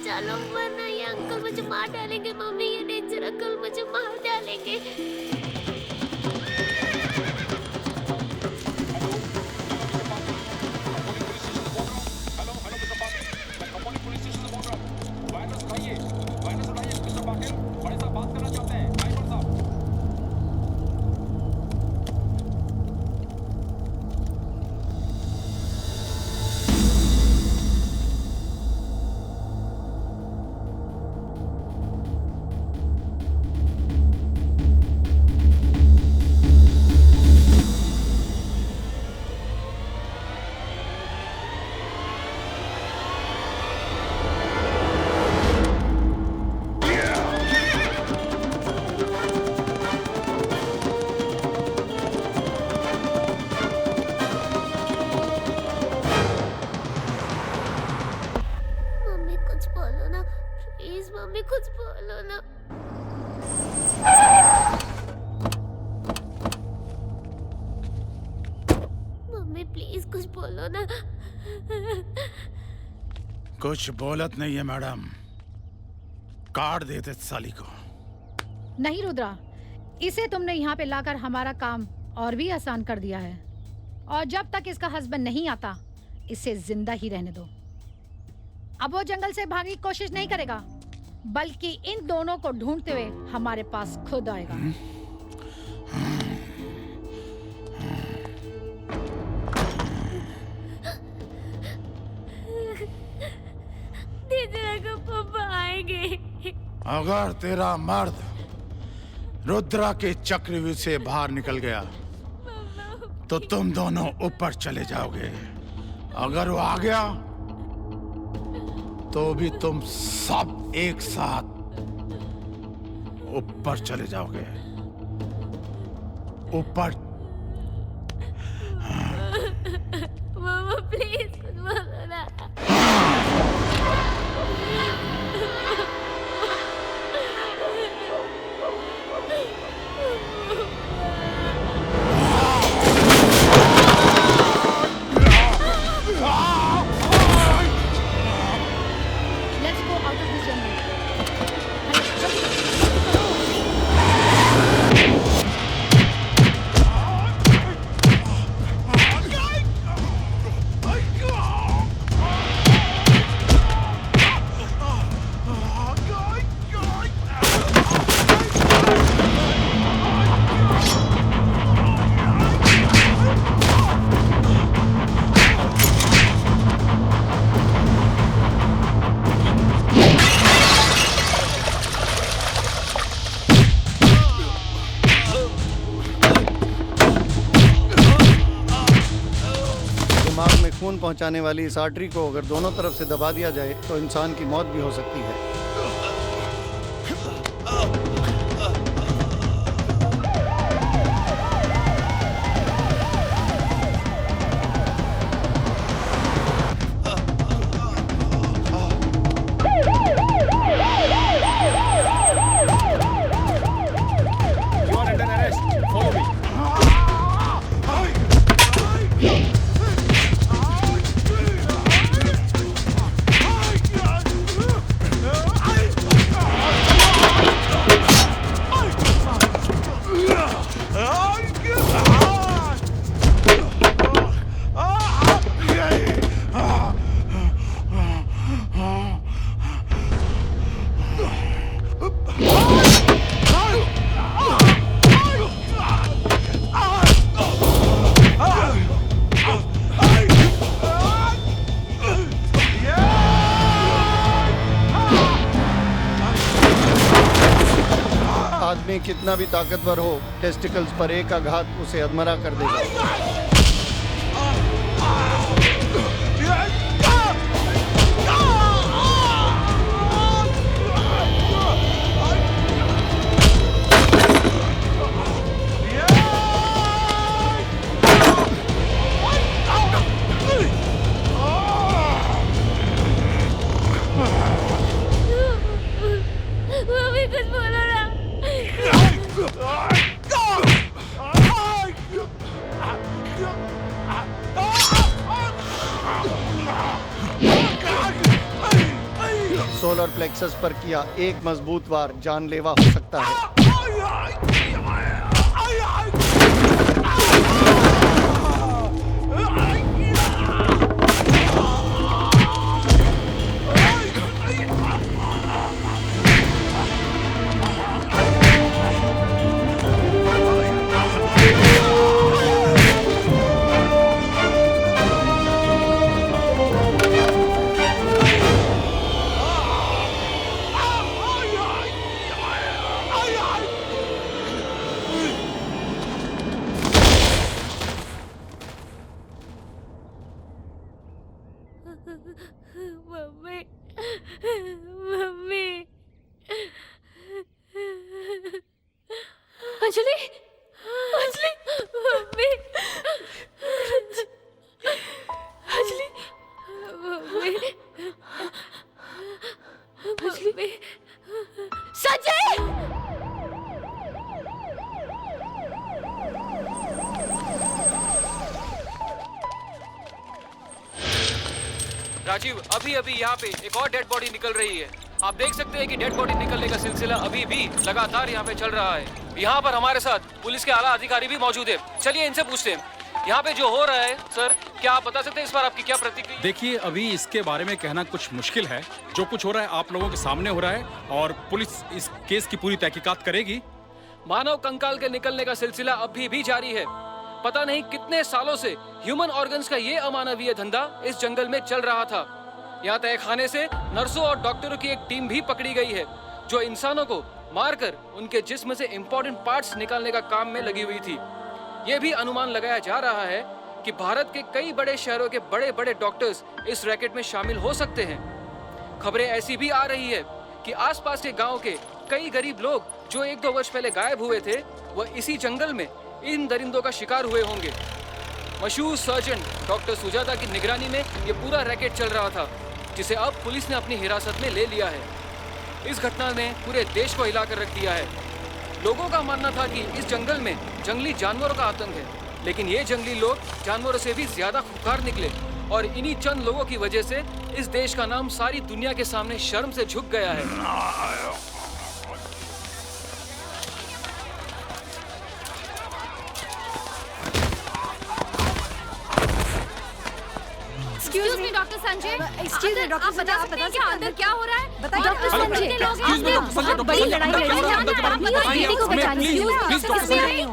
चलो वरना ये अंकल मुझे मार डालेंगे। मम्मी ये डेंजर अंकल मुझे मार डालेंगे। प्लीज मम्मी कुछ बोलो ना। मम्मी प्लीज कुछ बोलो ना। कुछ बोलत नहीं है मैडम, काट देते साली को। नहीं रुद्रा, इसे तुमने यहाँ पे लाकर हमारा काम और भी आसान कर दिया है। और जब तक इसका हस्बैंड नहीं आता, इसे जिंदा ही रहने दो। अब वो जंगल से भागने की कोशिश नहीं करेगा, बल्कि इन दोनों को ढूंढते हुए हमारे पास खुद आएगा। दीदी को पापा आएंगे। अगर तेरा मर्द रुद्रा के चक्रव्यूह से बाहर निकल गया तो तुम दोनों ऊपर चले जाओगे। अगर वो आ गया तो भी तुम सब एक साथ ऊपर चले जाओगे। ऊपर। मामा प्लीज कुछ बोलो ना। Let's go out of this jungle. दिमाग में खून पहुंचाने वाली इस आर्टरी को अगर दोनों तरफ से दबा दिया जाए तो इंसान की मौत भी हो सकती है। आदमी कितना भी ताकतवर हो, टेस्टिकल्स पर एक आघात उसे अधमरा कर देगा। मम्मी कुछ बोलो ना। सोलर प्लेक्सस पर किया एक मजबूत वार जानलेवा हो सकता है। Mummy mummy Anjali Anjali mummy Anjali mummy Sanjay! Rajiv, अभी अभी यहाँ पे एक और डेड बॉडी निकल रही है। आप देख सकते हैं कि डेड बॉडी निकलने का सिलसिला अभी भी लगातार यहाँ पे चल रहा है। यहाँ पर हमारे साथ पुलिस के आला अधिकारी भी मौजूद है। चलिए इनसे पूछते हैं यहाँ पे जो हो रहा है। सर, क्या आप बता सकते हैं इस बार आपकी क्या प्रतिक्रिया? देखिए, अभी इसके बारे में कहना कुछ मुश्किल है। जो कुछ हो रहा है आप लोगों के सामने हो रहा है और पुलिस इस केस की पूरी तहकीकात करेगी। मानव कंकाल के निकलने का सिलसिला अभी भी जारी है। पता नहीं कितने सालों से ह्यूमन ऑर्गन्स का ये अमानवीय धंधा इस जंगल में चल रहा था। यहाँ तहखाने से नर्सों और डॉक्टरों की एक टीम भी पकड़ी गई है जो इंसानों को मारकर उनके जिस्म से इंपॉर्टेंट पार्ट्स निकालने का काम में लगी हुई थी। ये भी अनुमान लगाया जा रहा है कि भारत के कई बड़े शहरों के बड़े बड़े डॉक्टर्स इस रैकेट में शामिल हो सकते हैं। खबरें ऐसी भी आ रही है कि आसपास के गांव के कई गरीब लोग जो 1-2 वर्ष पहले गायब हुए थे, वह इसी जंगल में इन दरिंदों का शिकार हुए होंगे। मशहूर सर्जन डॉक्टर सुजाता की निगरानी में ये पूरा रैकेट चल रहा था, जिसे अब पुलिस ने अपनी हिरासत में ले लिया है। इस घटना ने पूरे देश को हिलाकर रख दिया है। लोगों का मानना था कि इस जंगल में जंगली जानवरों का आतंक है, लेकिन ये जंगली लोग जानवरों से भी ज्यादा खूंखार निकले और इन्हीं चंद लोगों की वजह से इस देश का नाम सारी दुनिया के सामने शर्म से झुक गया है। Excuse me, doctor Sanjay. Excuse me, doctor आप बता सकते हैं क्या अंदर क्या हो रहा है? बताइए। डॉक्टर संजय ने लोग बड़ी लड़ाई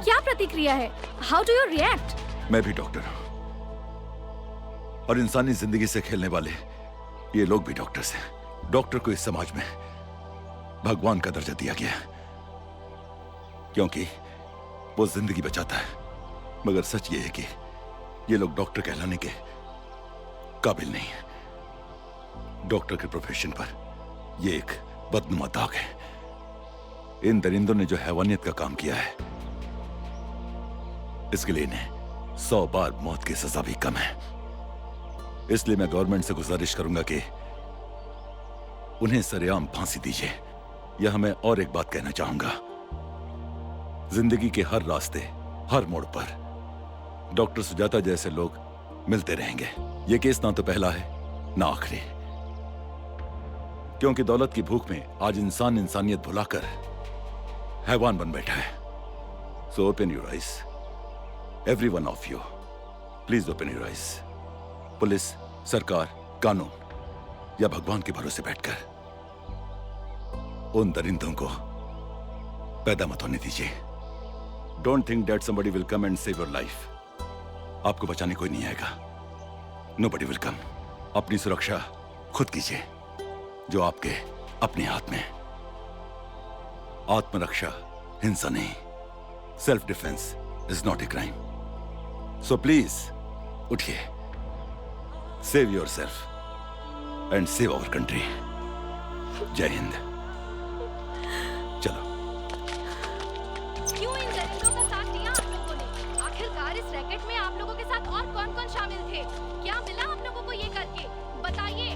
क्या प्रतिक्रिया है? How do you react? मैं भी डॉक्टर हूं और इंसानी जिंदगी से खेलने वाले ये लोग भी डॉक्टर्स हैं। डॉक्टर को इस समाज में भगवान का दर्जा दिया गया है क्योंकि वो जिंदगी बचाता है। मगर सच ये है कि ये लोग डॉक्टर कहलाने के काबिल नहीं है। डॉक्टर के प्रोफेशन पर यह एक बदनुमा दाग है। इन दरिंदों ने जो हैवानियत का काम किया है, इसके लिए इन्हें 100 बार मौत की सजा भी कम है। इसलिए मैं गवर्नमेंट से गुजारिश करूंगा कि उन्हें सरेआम फांसी दीजिए। यहां मैं और एक बात कहना चाहूंगा, जिंदगी के हर रास्ते, हर मोड़ पर डॉक्टर सुजाता जैसे लोग मिलते रहेंगे। ये केस ना तो पहला है ना आखिरी, क्योंकि दौलत की भूख में आज इंसान इंसानियत भुलाकर हैवान बन बैठा है। So open your eyes, every one of you, please open your eyes. Police, सरकार, कानून या भगवान के भरोसे बैठकर उन दरिंदों को पैदा मत होने दीजिए। Don't think that somebody will come and save your life. आपको बचाने कोई नहीं आएगा। Nobody will come। अपनी सुरक्षा खुद कीजिए, जो आपके अपने हाथ में है। आत्मरक्षा हिंसा नहीं, self defence is not a crime. So please उठिए, save yourself and save our country. जय हिंद। चलो। क्यों इन दरिंदों का साथ दिया आप लोगों ने? आखिरकार इस रैकेट में आप लोगों के साथ और कौन-कौन शामिल थे? क्या मिला आप लोगों को ये करके? बताइए।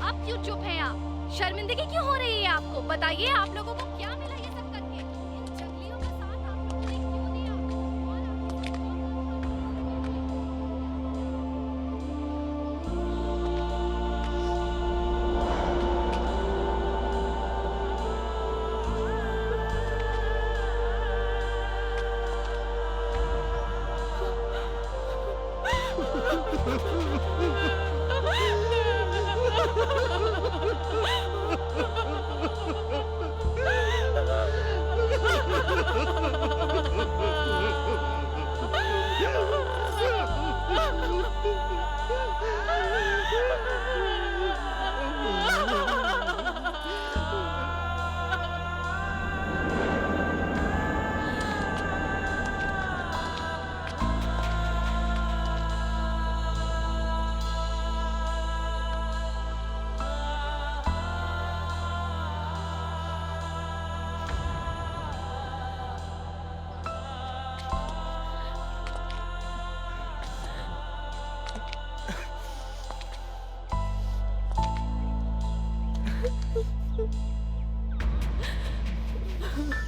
अब क्यों चुप हैं आप? शर्मिंदगी क्यों हो रही है आपको? बताइए, आप लोगों को क्या मिला ये सब करके? इन जंगलियों का साथ आप लोगों ने क्यों दिया? है